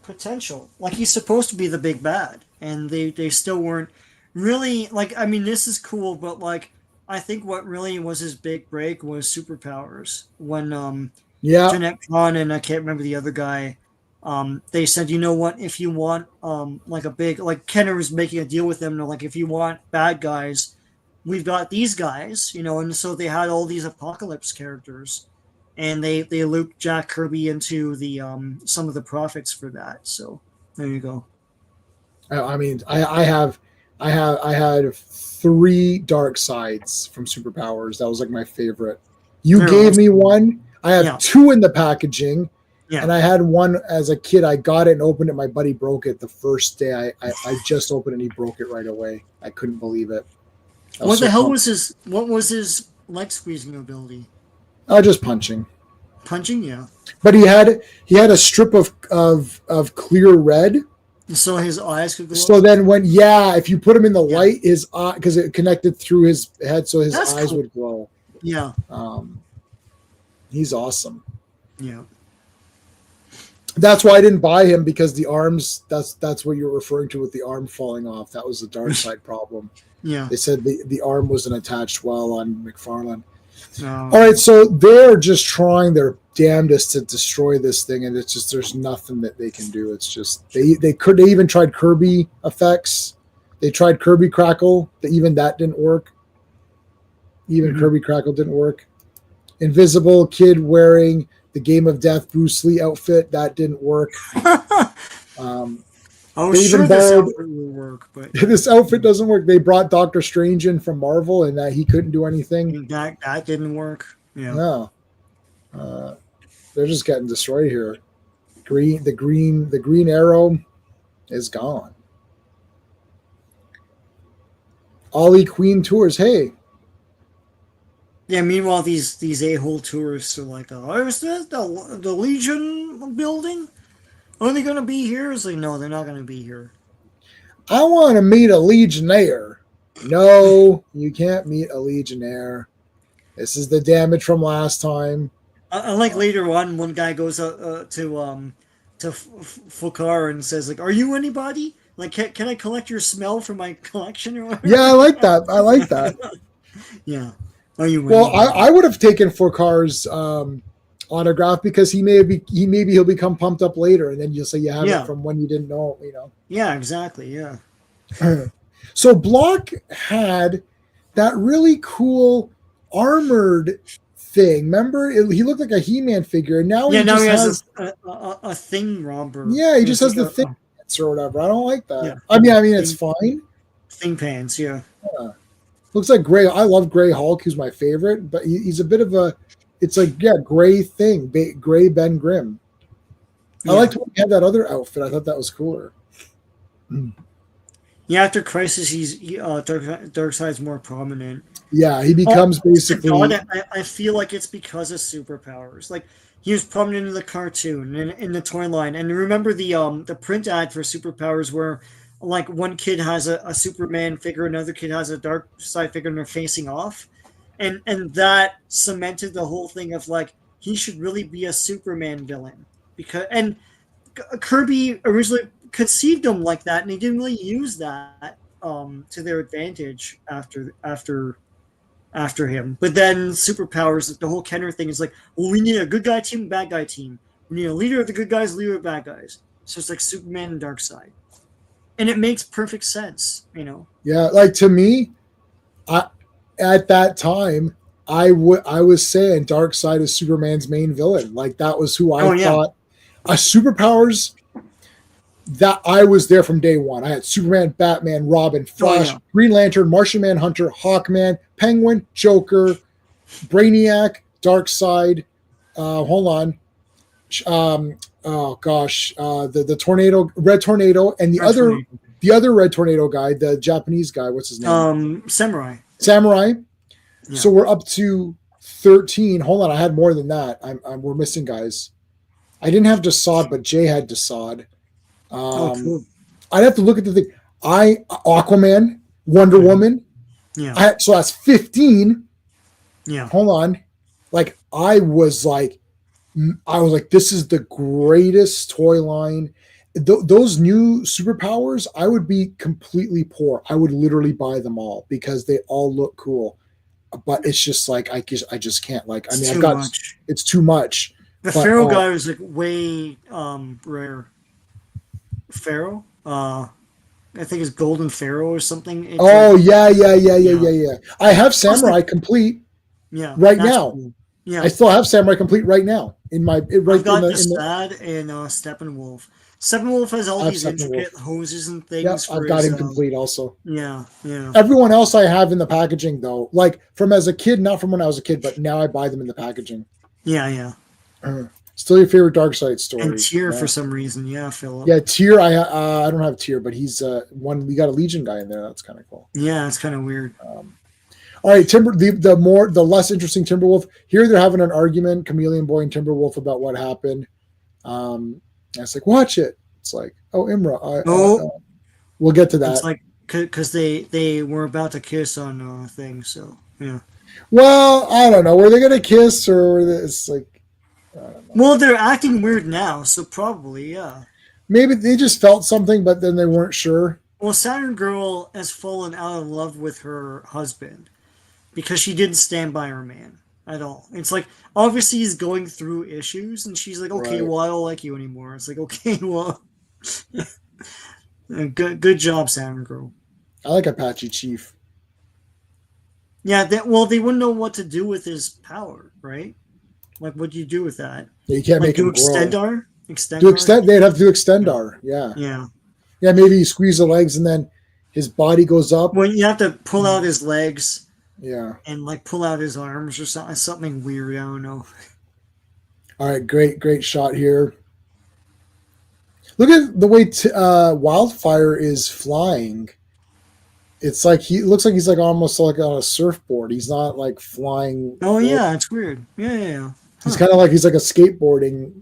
potential. Like he's supposed to be the big bad, and they still weren't really like. I mean, this is cool, but like I think what really was his big break was superpowers when Yeah. Jeanette Kahn and I can't remember the other guy. They said, you know what, if you want like a big like Kenner was making a deal with them, like if you want bad guys, we've got these guys, you know, and so they had all these apocalypse characters, and they looped Jack Kirby into the some of the profits for that. So there you go. I mean, I had 3 dark sides from superpowers. That was like my favorite. You They're gave me awesome. one. I have Yeah. 2 in the packaging. Yeah. And I had one as a kid. I got it and opened it. My buddy broke it the first day. I just opened it and he broke it right away. I couldn't believe it. What the hell was his? What was his leg squeezing ability? Just punching. Punching, yeah. But he had a strip of clear red. So his eyes could go. So up? then if you put him in the light, his eye, because it connected through his head, so his eyes would glow. Yeah. He's awesome. Yeah. That's why I didn't buy him, because the arms. That's what you're referring to with the arm falling off. That was the dark side problem. Yeah. They said the arm wasn't attached well on McFarlane. All right, so they're just trying their damnedest to destroy this thing, and it's just there's nothing that they can do. It's just they even tried Kirby effects. They tried Kirby Crackle. Even that didn't work. Even Kirby Crackle didn't work. Invisible kid wearing the Game of Death Bruce Lee outfit, that didn't work. I was sure this outfit would work, but this outfit doesn't work. They brought Doctor Strange in from Marvel, and he couldn't do anything. That didn't work. Yeah. No, they're just getting destroyed here. The green arrow is gone. Ollie Queen tours. Hey. Yeah. Meanwhile, these a-hole tourists are like, "Oh, is this the Legion building? Are they going to be here?" It's like, no, they're not going to be here. I want to meet a Legionnaire. No, you can't meet a Legionnaire. This is the damage from last time. I like later on, one guy goes to Fukar and says, like, "Are you anybody? Like, can I collect your smell from my collection or whatever?" Yeah, I like that. I like that. Yeah. Are you? Well, I would have taken Fukar's autograph, because maybe he'll become pumped up later, and then you'll say you have it from when you didn't know, you know. Yeah, exactly. Yeah. So Block had that really cool armored thing. Remember, he looked like a He-Man figure, and now he has a thing romper. Yeah, he just has the thing pants or whatever. I don't like that. Yeah. I mean, it's fine. Thing pants, yeah. Looks like Gray. I love Gray Hulk, who's my favorite, but he's a bit of a. It's like gray thing, gray Ben Grimm. I liked when he had that other outfit. I thought that was cooler. Yeah, after Crisis, Darkseid's more prominent. Yeah, he becomes basically. God, I feel like it's because of superpowers. Like he was prominent in the cartoon and in the toy line. And remember the print ad for superpowers where like one kid has a Superman figure, another kid has a Darkseid figure, and they're facing off. And that cemented the whole thing of like he should really be a Superman villain, because Kirby originally conceived him like that, and he didn't really use that to their advantage after him. But then superpowers, the whole Kenner thing is like, well, we need a good guy team, bad guy team. We need a leader of the good guys, leader of the bad guys. So it's like Superman and Darkseid, and it makes perfect sense, you know. Yeah, like to me, at that time, I was saying Darkseid is Superman's main villain. Like that was who I thought. Superpowers. That I was there from day one. I had Superman, Batman, Robin, Flash, Green Lantern, Martian Manhunter, Hawkman, Penguin, Joker, Brainiac, Darkseid. Hold on. The tornado, Red Tornado, and the other Red Tornado guy, the Japanese guy. What's his name? Samurai. Yeah. So we're up to 13. Hold on, I had more than that. We're missing guys. I didn't have Desaad, but Jay had Desaad. Cool. I'd have to look at the thing. Aquaman, Wonder Woman. Yeah. So that's 15. Yeah. Hold on. Like I was like, this is the greatest toy line. those new superpowers, I would be completely poor. I would literally buy them all because they all look cool. But it's just like I just can't. Like, I It's mean, I've too got much. it's too much. The But Pharaoh guy was like way rare. Pharaoh? I think it's Golden Pharaoh or something. It's oh like, yeah, yeah. I have plus Samurai complete yeah, right that's now. cool. I Yeah, still have Samurai complete right now in my right I've got the in the Sad and Steppenwolf. Steppenwolf has all I have these Steppenwolf. intricate hoses and Yep, things for I've got his. him complete also. Yeah, yeah, Everyone else I have in the packaging though, like from as a kid, not from when I was a kid, but now I buy them in the packaging. yeah, yeah. Still your favorite Dark Side And story? Tyr Yeah, for some reason. Yeah, Philip. yeah. Tyr, I don't have Tyr, but he's one. We got a Legion guy in there. That's kind of cool. Yeah, it's kind of weird. All right, the less interesting Timberwolf. Here they're having an argument, Chameleon Boy and Timberwolf, about what happened. And it's like, watch it. It's like, oh, Imra, Oh, we'll get to that. it's like because they were about to kiss on things. So yeah. Well, I don't know. Were they gonna kiss or it's like, I don't know. Well, they're acting weird now, so probably yeah. Maybe they just felt something, but then they weren't sure. Well, Saturn Girl has fallen out of love with her husband because she didn't stand by her man at all. It's like obviously he's going through issues, and she's like, "Okay, Right. well, I don't like you anymore." It's like, "Okay, well, good job, Saturn Girl." I like Apache Chief. Yeah, well, they wouldn't know what to do with his power, right? Like, what do you do with that? Yeah, you can't Like, make do him grow. Extendar? Do extend. They'd have to do Extendar. Yeah. Yeah. Yeah. Maybe you squeeze the legs and then his body goes up. Well, you have to pull out his legs Yeah. and like pull out his arms or something weird. I don't know. All right. Great shot here. Look at the way Wildfire is flying. It's like he looks like he's like almost like on a surfboard. He's not like flying. Oh yeah, it's weird. Yeah. He's kind of like he's like a skateboarding.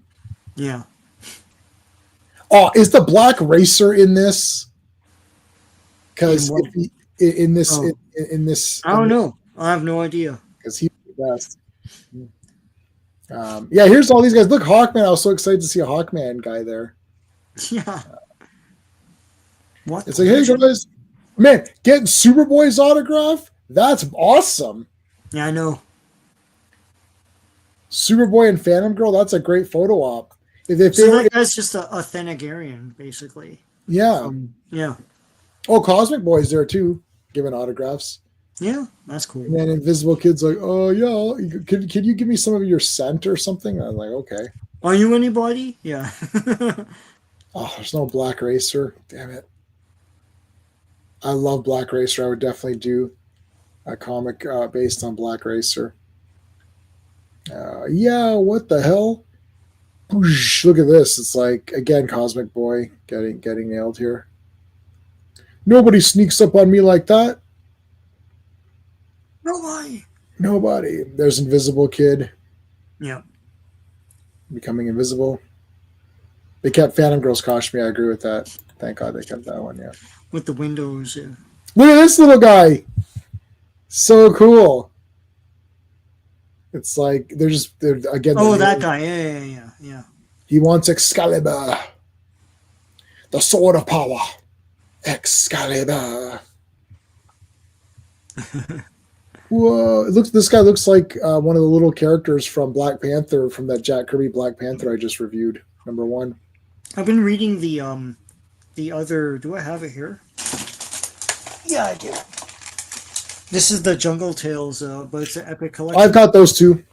Yeah. Oh, is the Black Racer in this? Because in this Oh. in this, I don't know. I have no idea. because he's the best. Yeah, here's all these guys. Look, Hawkman. I was so excited to see a Hawkman guy there. Yeah. What? It's like, hey guys, man, getting Superboy's autograph. That's awesome. Yeah, I know. Superboy and Phantom Girl. That's a great photo op. If So they were, that guy's just a Thanagarian, basically. yeah. Yeah. Oh, Cosmic Boy's there too, giving autographs. Yeah, that's cool. And then Invisible Kid's like, oh yeah, can you give me some of your scent or something? I'm like, okay. Are you anybody? Yeah. Oh, there's no Black Racer. Damn it. I love Black Racer. I would definitely do a comic based on Black Racer. Yeah, what the hell? Whoosh, look at this. It's like, again, Cosmic Boy getting nailed here. Nobody sneaks up on me like that. Nobody. Nobody. There's Invisible Kid Yeah. becoming invisible. They kept Phantom Girl's costume. I agree with that. Thank God they kept that one. Yeah. With the windows. Yeah. Look at this little guy. So cool. It's like they're again. Oh, that guy. Yeah. He wants Excalibur, the sword of power. Excalibur. Whoa! This guy looks like one of the little characters from Black Panther, from that Jack Kirby Black Panther I just reviewed, #1. I've been reading the other. Do I have it here? Yeah, I do. This is the Jungle Tales, but it's an epic collection. I've got those two.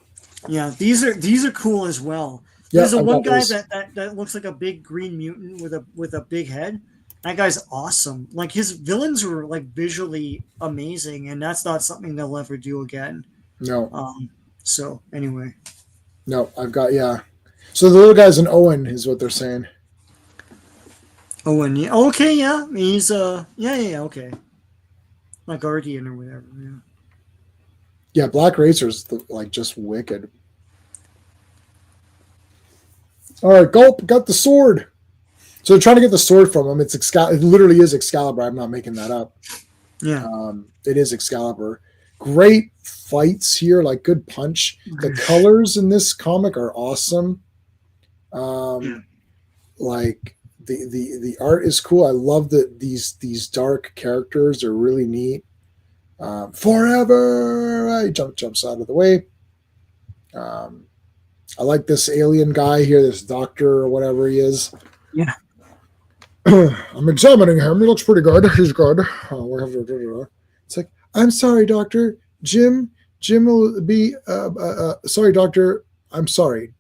Yeah, these are cool as well. Yeah, There's a I've one got guy those. that looks like a big green mutant with a big head. That guy's awesome. Like his villains were like visually amazing, and that's not something they'll ever do again. No, So anyway, no, I've got So the little guy's an Owen, is what they're saying. and yeah, okay, yeah, he's yeah, okay, like Guardian or whatever. Yeah. Yeah, Black Racer's like just wicked. All right, Gulp got the sword. So they're trying to get the sword from him. It literally is Excalibur. I'm not making that up. Yeah. It is Excalibur. Great fights here, like good punch. The colors in this comic are awesome. Like the art is cool. I love that these dark characters are really neat. Forever, he jumps out of the way. I like this alien guy here, this doctor or whatever he is. Yeah. I'm examining him. He looks pretty good. He's good. It's like, I'm sorry, doctor. Jim will be. Sorry, doctor. I'm sorry,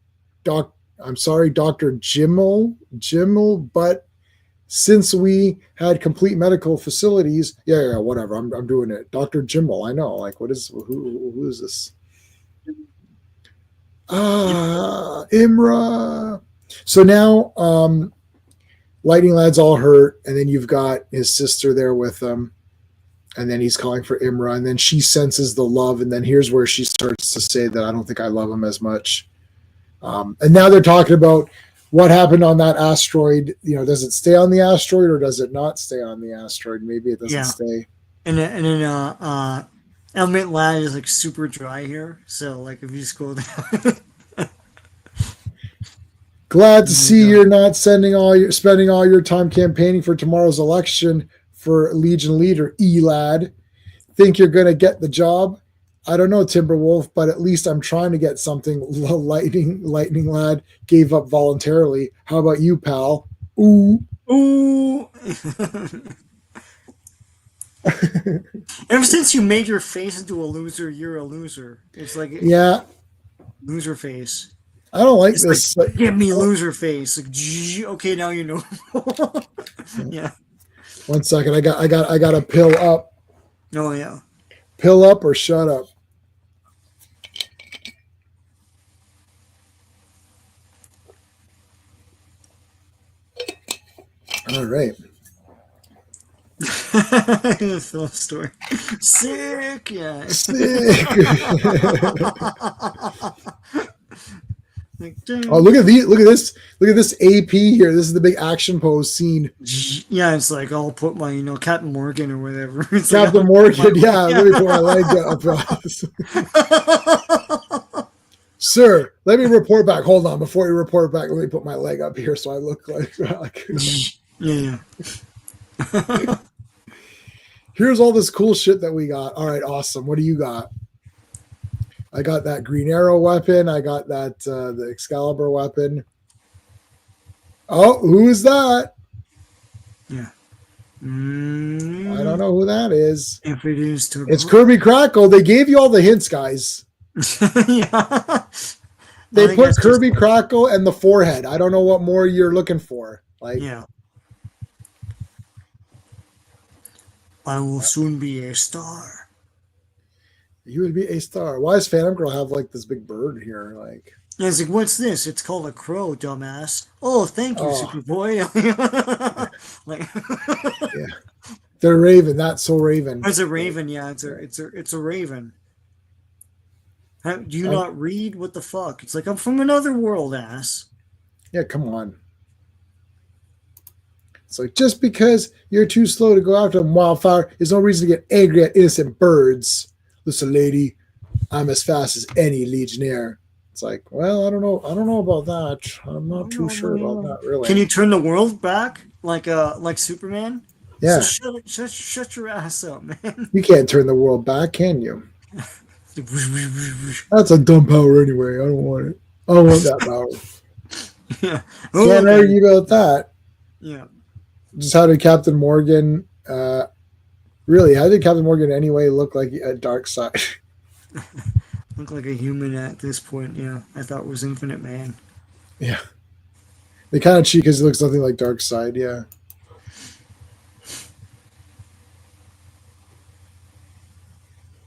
I'm sorry, Doctor Jimmel. But since we had complete medical facilities, yeah, whatever. I'm doing it, Doctor Jimmel. I know. Like, what is who is this? Imra. So now, Lightning Lad's all hurt, and then you've got his sister there with him, and then he's calling for Imra, and then she senses the love, and then here's where she starts to say that I don't think I love him as much. And now they're talking about what happened on that asteroid. You know, does it stay on the asteroid or does it not stay on the asteroid? Maybe it doesn't stay. And then Element Lad is like super dry here, so like if you scroll down. Glad to see you're not spending all your time campaigning for tomorrow's election for Legion leader, Lad. Think you're gonna get the job? I don't know, Timberwolf, but at least I'm trying to get something. Lightning Lad gave up voluntarily. How about you, pal? Ooh. Ever since you made your face into a loser, you're a loser. It's like loser face. I don't like this. Like, give me loser face. Like, okay, now you know. Yeah. 1 second. I got to pill up. Oh yeah. Pill up or shut up. All right. Film story. Sick, yeah. Sick. Oh, look at this. Look at this AP here. This is the big action pose scene. Yeah, it's like I'll put my, Captain Morgan or whatever. It's Captain like, Morgan, yeah. Let me put my leg up. Sir, let me report back. Hold on. Before you report back, let me put my leg up here so I look like yeah. Here's all this cool shit that we got. All right, awesome. What do you got? I got that Green Arrow weapon. I got that the Excalibur weapon. Oh, who is that? Yeah. I don't know who that is. If it is Turbo. It's Kirby Crackle. They gave you all the hints, guys. Yeah. They put Kirby Crackle and the forehead. I don't know what more you're looking for. Like, yeah. I will soon be a star. You would be a star. Why does Phantom Girl have like this big bird here? Like, and it's like, what's this? It's called a crow, dumbass. Oh, thank you, Superboy. Like, yeah, they're Raven. That's so Raven. It's a Raven. Yeah, it's a Raven. Do you not read? What the fuck? It's like I'm from another world, ass. Yeah, come on. It's like, just because you're too slow to go after a wildfire is no reason to get angry at innocent birds. Listen, lady, I'm as fast as any Legionnaire. It's like, well, I don't know about that. I'm not too sure about that, really. Can you turn the world back like Superman? Yeah. So shut your ass up, man. You can't turn the world back, can you? That's a dumb power anyway. I don't want it. I don't want that power. Yeah. Can't argue about that. Yeah. Just how did Captain Morgan really, how did Captain Morgan anyway look like a dark side? Look like a human at this point, yeah. I thought it was Infinite Man. Yeah. They kind of cheat because it looks nothing like Dark Side, yeah.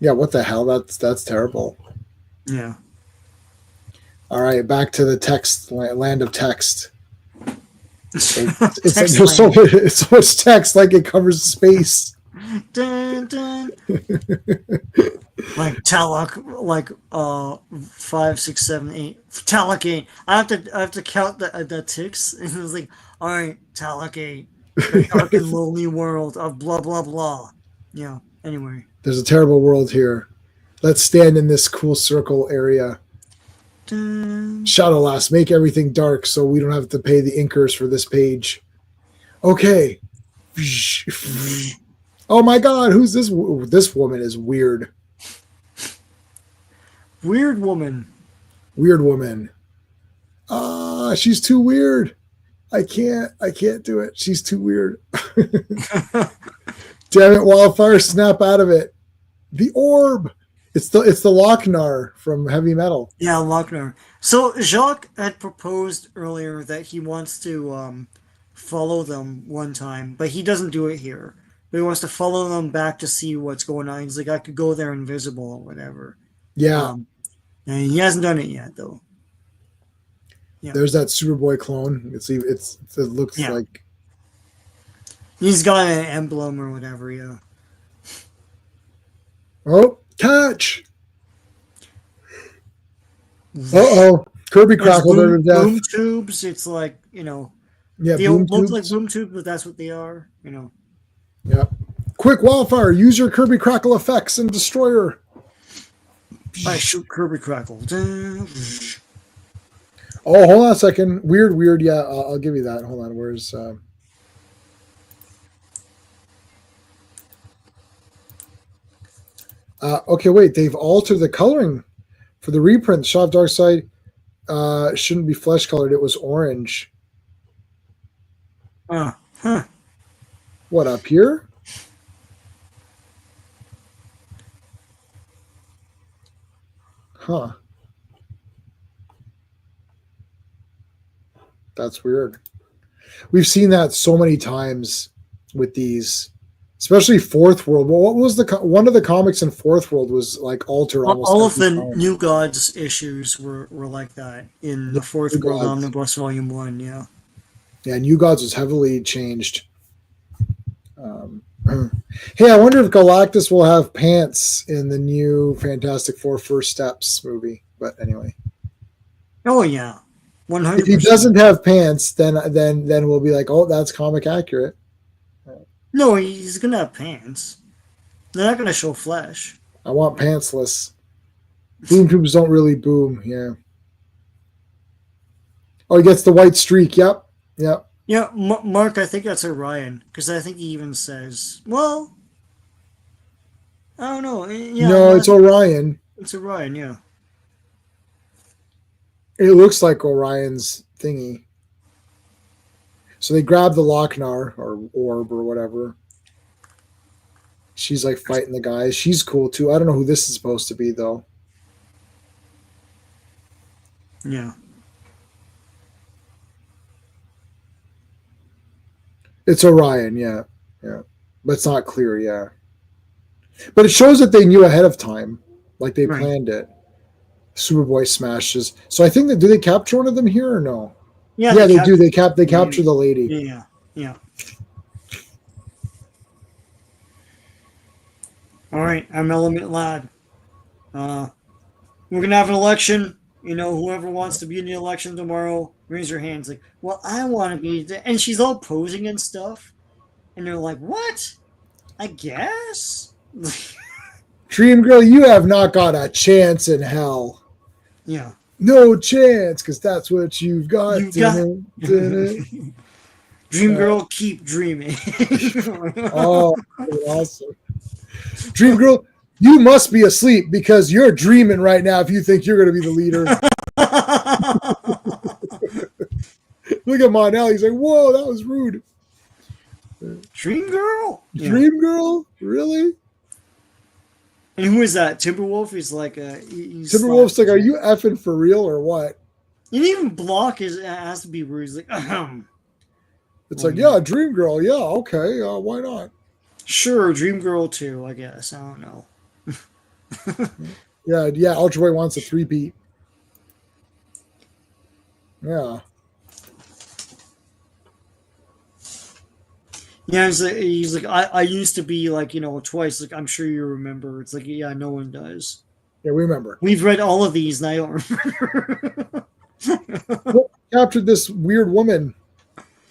Yeah, what the hell? That's terrible. Yeah. All right, back to the text, land of text. It's like there's so much text, like it covers space. Dun, dun. Like Talak, like 5, 6, 7, 8. Talak 8. I have to count the ticks. And it was like, all right, Talak 8. The dark and lonely world of blah blah blah. Yeah. Anyway. There's a terrible world here. Let's stand in this cool circle area. Dun. Shadowlass, make everything dark so we don't have to pay the inkers for this page. Okay. Oh my God, who's this? This woman is weird. Weird woman. Weird woman. She's too weird. I can't do it. She's too weird. Damn it, Wildfire, snap out of it. The orb. It's the Lochnar from Heavy Metal. Yeah, Lochner. So Jacques had proposed earlier that he wants to follow them one time, but he doesn't do it here. But he wants to follow them back to see what's going on. He's like, I could go there invisible or whatever. Yeah. And he hasn't done it yet, though. Yeah. There's that Superboy clone. It looks like he's got an emblem or whatever. Yeah. Oh, catch! Uh-oh. Kirby crackled her to death. Boom tubes. It's like, Yeah, they don't look like boom tubes, but that's what they are. Yep. Quick, Wildfire, use your Kirby Crackle effects and destroy her. I shoot Kirby Crackle. Oh, hold on a second. Weird. Yeah, I'll give you that. Hold on. Where's... okay, wait. They've altered the coloring for the reprint. Shaw of Darkseid shouldn't be flesh colored. It was orange. Huh. What, up here? Huh. That's weird. We've seen that so many times with these, especially Fourth World. Well, what was one of the comics in Fourth World was like altered almost all of the time. New Gods issues were like that in the Fourth World Omnibus Volume 1, yeah. Yeah, New Gods was heavily changed. Hey, I wonder if Galactus will have pants in the new Fantastic Four First Steps movie. But anyway. Oh, yeah. 100%. If he doesn't have pants, then we'll be like, oh, that's comic accurate. No, he's gonna have pants. They're not gonna show flesh. I want pantsless. Boom tubes don't really boom. Yeah. Oh, he gets the white streak. Yep. Yeah, Mark, I think that's Orion because I think he even says, "Well, I don't know." Yeah, no, it's Orion. It's Orion. Yeah. It looks like Orion's thingy. So they grab the Lochnar or orb or whatever. She's like fighting the guys. She's cool too. I don't know who this is supposed to be though. Yeah. It's Orion, yeah. But it's not clear, yeah. But it shows that they knew ahead of time, like they planned it. Superboy smashes. So I think do they capture one of them here or no? Yeah, they do. They capture the lady. Yeah. All right, I'm Element Lad. We're gonna have an election. Whoever wants to be in the election tomorrow, raise your hands. Like, well, I want to be. And she's all posing and stuff. And they're like, what? I guess? Dream Girl, you have not got a chance in hell. Yeah. No chance, because that's what you've got. Dream Girl, keep dreaming. Oh, awesome. Dream Girl, you must be asleep because you're dreaming right now if you think you're going to be the leader. Look at Monel. He's like, whoa, that was rude. Dream Girl? Dream Girl? Really? And who is that? Timberwolf? He's like Timberwolf's like, are you effing for real or what? And even Block has to be rude. He's like, ahem. It's like, yeah, Dream Girl. Yeah, okay. Why not? Sure, Dream Girl too, I guess. I don't know. Yeah, Ultra Boy wants a 3-peat. Yeah. Yeah, he's like I used to be like, twice. Like, I'm sure you remember. It's like, yeah, no one does. Yeah, we remember. We've read all of these, and I don't remember. Captured this weird woman.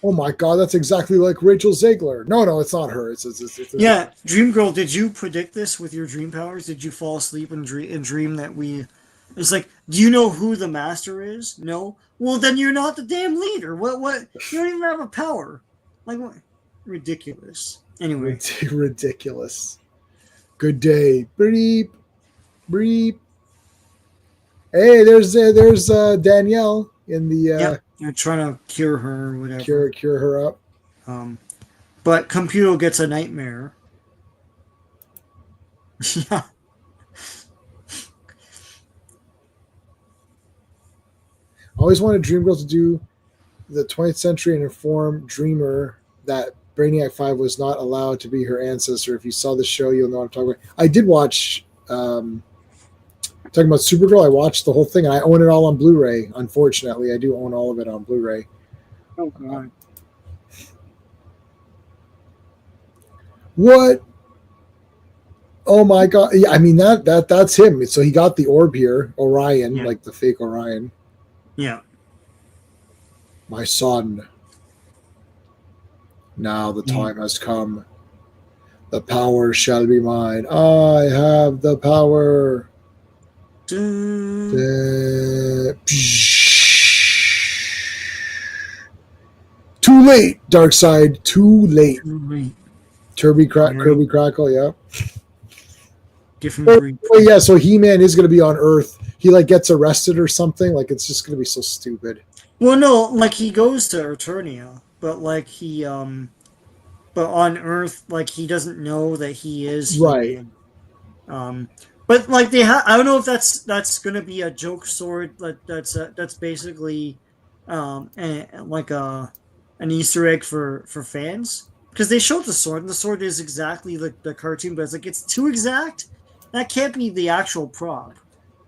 Oh my God, that's exactly like Rachel Zegler. No, it's not her. It's yeah, Dream Girl. Did you predict this with your dream powers? Did you fall asleep and dream that we? It's like, do you know who the master is? No. Well, then you're not the damn leader. What? You don't even have a power. Like what? Ridiculous. Anyway. Ridiculous. Good day. Breep. Breep. Hey, there's Danielle in the Yep. They're trying to cure her or whatever. cure her up. But Computer gets a nightmare. Yeah. I always wanted Dream Girl to do the 20th century and inform Dreamer that Brainiac 5 was not allowed to be her ancestor. If you saw the show, you'll know what I'm talking about. I did watch, talking about Supergirl, I watched the whole thing, and I own it all on Blu-ray. Unfortunately, I do own all of it on Blu-ray. Oh, God. What? Oh, my God. Yeah, I mean, that's him. So he got the orb here, Orion, like the fake Orion. Yeah. My son. Now the time has come. The power shall be mine. I have the power. Too late, Darkseid. Too late. Kirby Crackle, yeah. Different breed. Oh, yeah, so He-Man is going to be on Earth. He, like, gets arrested or something. Like, it's just going to be so stupid. Well, no, like, he goes to Eternia, but, like, but on Earth, like, he doesn't know that he is right. He-Man. But, like, I don't know if that's going to be a joke sword that's basically like an Easter egg for fans. Because they showed the sword, and the sword is exactly like the cartoon, but it's like, it's too exact. That can't be the actual prop.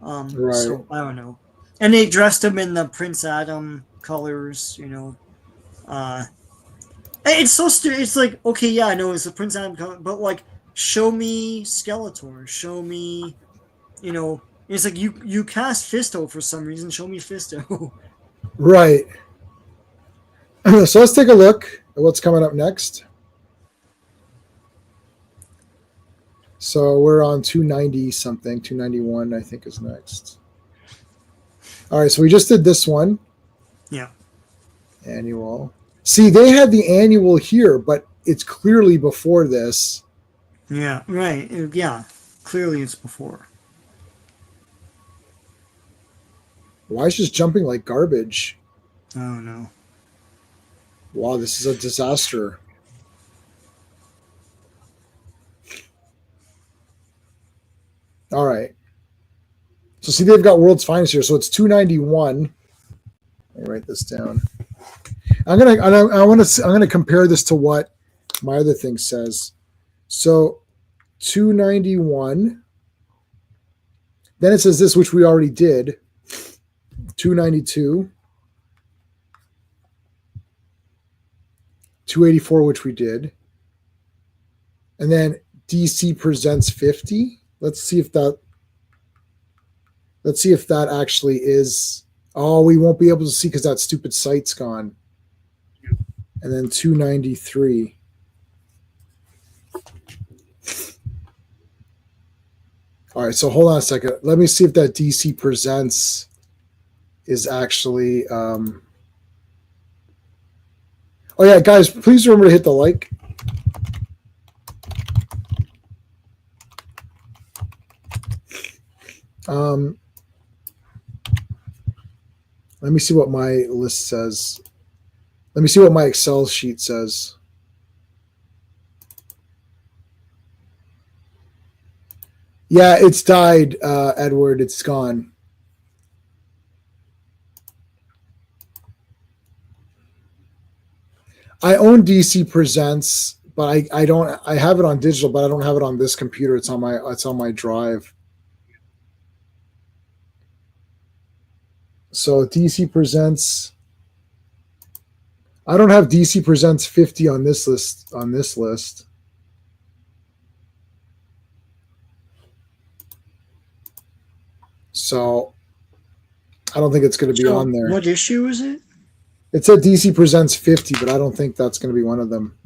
Right. So, I don't know. And they dressed him in the Prince Adam colors, It's so stupid. It's like, okay, yeah, I know it's the Prince Adam color, but, like, show me Skeletor. Show me, it's like you cast Fisto for some reason. Show me Fisto. Right. So let's take a look at what's coming up next. So we're on 290 something. 291, I think, is next. All right, so we just did this one. Yeah. Annual. See, they had the annual here, but it's clearly before this. Yeah, right. Yeah, clearly it's before. Why is this jumping like garbage? Oh, no. Wow, this is a disaster. All right. So see, they've got World's Finest here. So it's 291. Let me write this down. I'm gonna compare this to what my other thing says. So 291. Then it says this, which we already did. 292. 284, which we did. And then DC presents 50. Let's see if that actually is. Oh, we won't be able to see because that stupid site's gone. And then 293. All right, so hold on a second. Let me see if that DC presents is actually. Oh yeah, guys, please remember to hit the like. Let me see what my list says. Let me see what my Excel sheet says. Yeah, it's died, Edward. It's gone. I own DC Presents, but I don't. I have it on digital, but I don't have it on this computer. It's on my drive. So DC Presents. I don't have DC Presents 50 on this list. So I don't think it's going to be on there. What issue is it? It said DC Presents 50, but I don't think that's going to be one of them.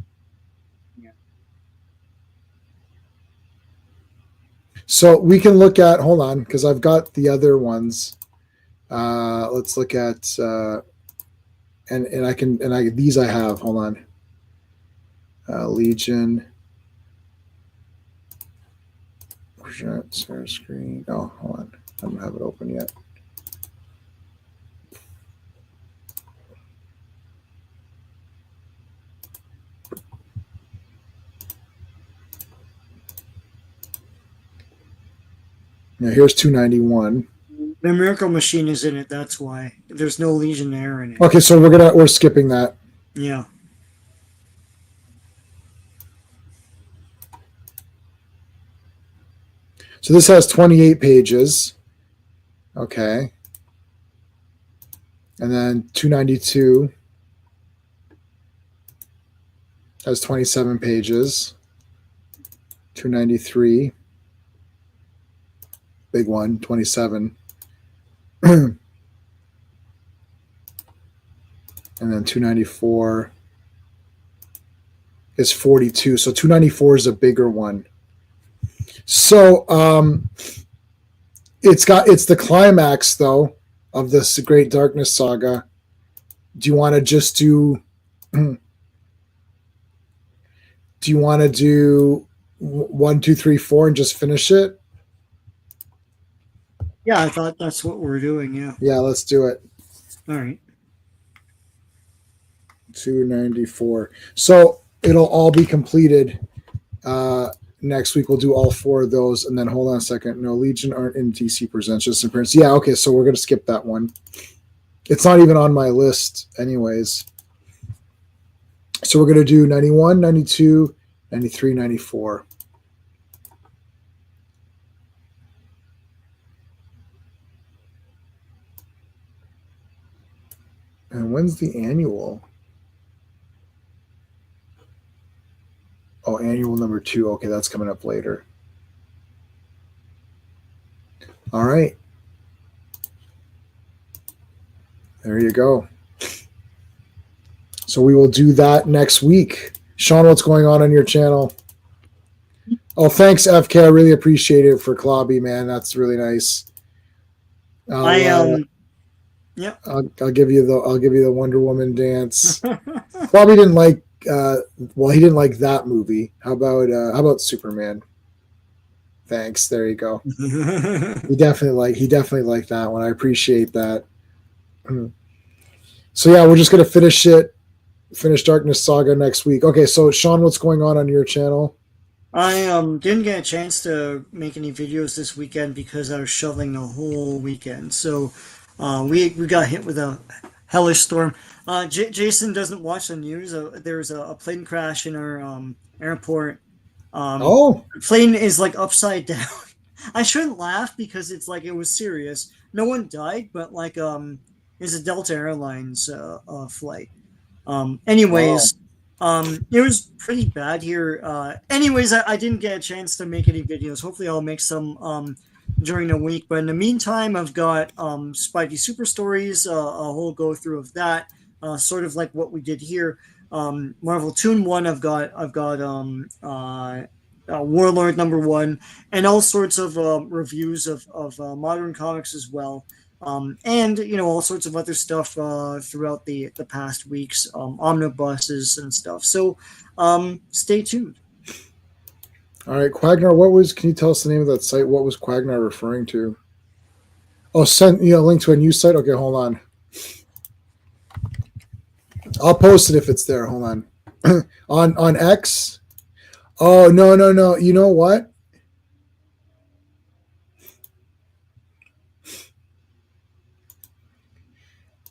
Yeah. So we can look at, hold on, because I've got the other ones. Let's look at, these I have, hold on. Legion. Share screen. Oh, hold on. I don't have it open yet. Now here's 291. The Miracle Machine is in it. That's why there's no Legionnaire in it. Okay, so we're skipping that. Yeah. So this has 28 pages. Okay. And then 292 has 27 pages. 293, big one, 27. And then 294 is 42. So 294 is a bigger one. So it's the climax though of this Great Darkness saga. Do you want to just do 1, 2, 3, 4 and just finish it? Yeah, I thought that's what we're doing. Yeah. Yeah, let's do it. All right. 294. So it'll all be completed next week. We'll do all 4 of those, and then hold on a second. No, Legion aren't in DC Presents, just in appearance. Yeah, okay, so we're going to skip that one. It's not even on my list anyways. So we're going to do 91, 92, 93, 94. And when's the annual? Oh, annual number 2. Okay, that's coming up later. All right. There you go. So we will do that next week. Sean, what's going on your channel? Oh, thanks, FK. I really appreciate it for Clobby, man. That's really nice. Yep. I'll give you the Wonder Woman dance. Clobby didn't like he didn't like that movie. How about Superman? Thanks. There you go. He definitely liked that one. I appreciate that. So yeah, we're just gonna finish Darkness Saga next week. Okay, so Sean, what's going on your channel? I didn't get a chance to make any videos this weekend because I was shoveling the whole weekend. So we got hit with a hellish storm. Jason doesn't watch the news. There's a plane crash in our airport. Plane is like upside down. I shouldn't laugh because it's like it was serious. No one died, but like it's a Delta Airlines flight. Anyways, it was pretty bad here. Anyways, I didn't get a chance to make any videos. Hopefully I'll make some during the week. But in the meantime, I've got Spidey Super Stories, a whole go through of that, sort of like what we did here. Marvel Toon 1, I've got Warlord number 1, and all sorts of reviews of modern comics as well. And all sorts of other stuff throughout the past weeks, omnibuses and stuff. So stay tuned. All right, Quagnar, can you tell us the name of that site? What was Quagnar referring to? Oh, send a link to a new site? Okay, hold on. I'll post it if it's there. Hold on. on X? Oh, no. You know what?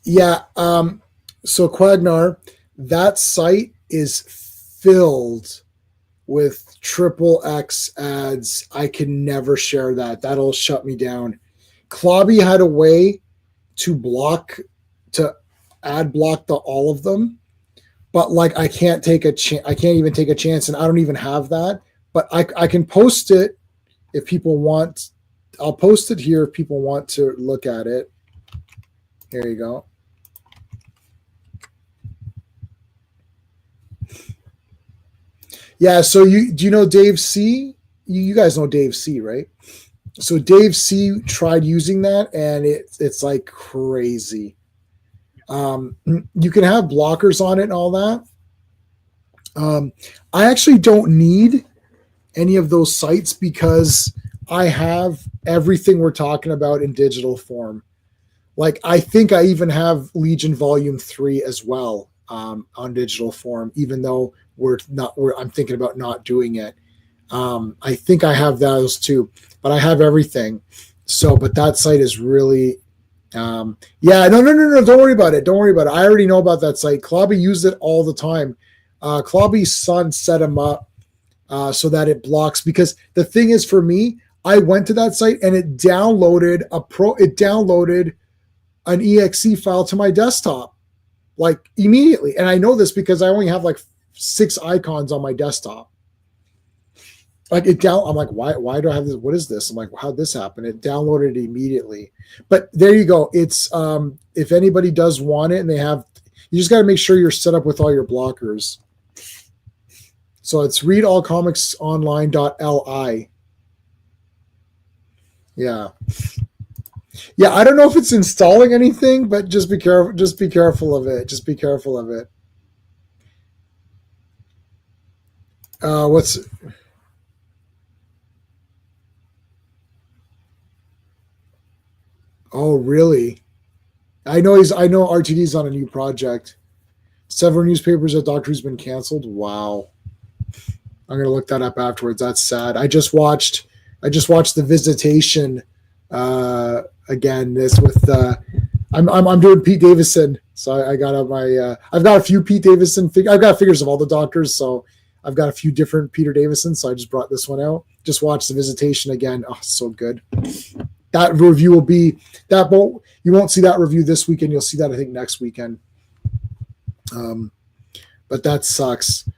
Yeah, so Quagnar, that site is filled with XXX ads. I can never share that. That'll shut me down. Clobby had a way to ad block all of them, but like I can't even take a chance, and I don't even have that. But I can post it if people want. I'll post it here if people want to look at it. There you go. Yeah, so do you know Dave C? You guys know Dave C, right? So Dave C tried using that, and it's like crazy. You can have blockers on it and all that, I actually don't need any of those sites because I have everything we're talking about in digital form. Like I think I even have Legion Volume 3 as well on digital form, even though I'm thinking about not doing it. I think I have those too, but I have everything. So, but that site is really, yeah, no. Don't worry about it. Don't worry about it. I already know about that site. Clobby used it all the time. Clobby's son set him up so that it blocks. Because the thing is, for me, I went to that site and it downloaded an exe file to my desktop like immediately. And I know this because I only have like 6 icons on my desktop. Like I'm like, why do I have this? What is this? I'm like, how'd this happen? It downloaded it immediately. But there you go. It's if anybody does want it and you just got to make sure you're set up with all your blockers. So it's readallcomicsonline.li. Yeah. Yeah, I don't know if it's installing anything, but just be careful. Just be careful of it. Just be careful of it. What's? Oh, really? I know RTD's on a new project. Several newspapers at Doctor Who's been canceled. Wow. I'm gonna look that up afterwards. That's sad. I just watched The Visitation again. This with I'm doing Pete Davison, so I got my I've got a few Pete Davison. I've got figures of all the Doctors, so I've got a few different Peter Davison. So I just brought this one out. Just watched The Visitation again. Oh, so good. That review will be that. You won't see that review this weekend. You'll see that I think next weekend. But that sucks.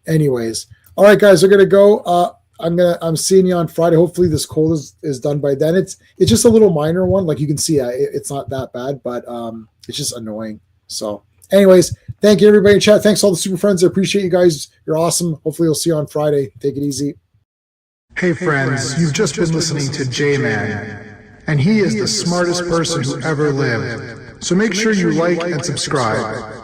Anyways, all right, guys, we're gonna go. I'm seeing you on Friday. Hopefully this cold is done by then. It's just a little minor one. Like you can see, it's not that bad, but it's just annoying. So, anyways, thank you everybody in chat. Thanks all the super friends. I appreciate you guys. You're awesome. Hopefully you'll see you on Friday. Take it easy. Hey friends, you've just been listening to J-Man, and he is the smartest person who ever lived. So make sure you like and subscribe.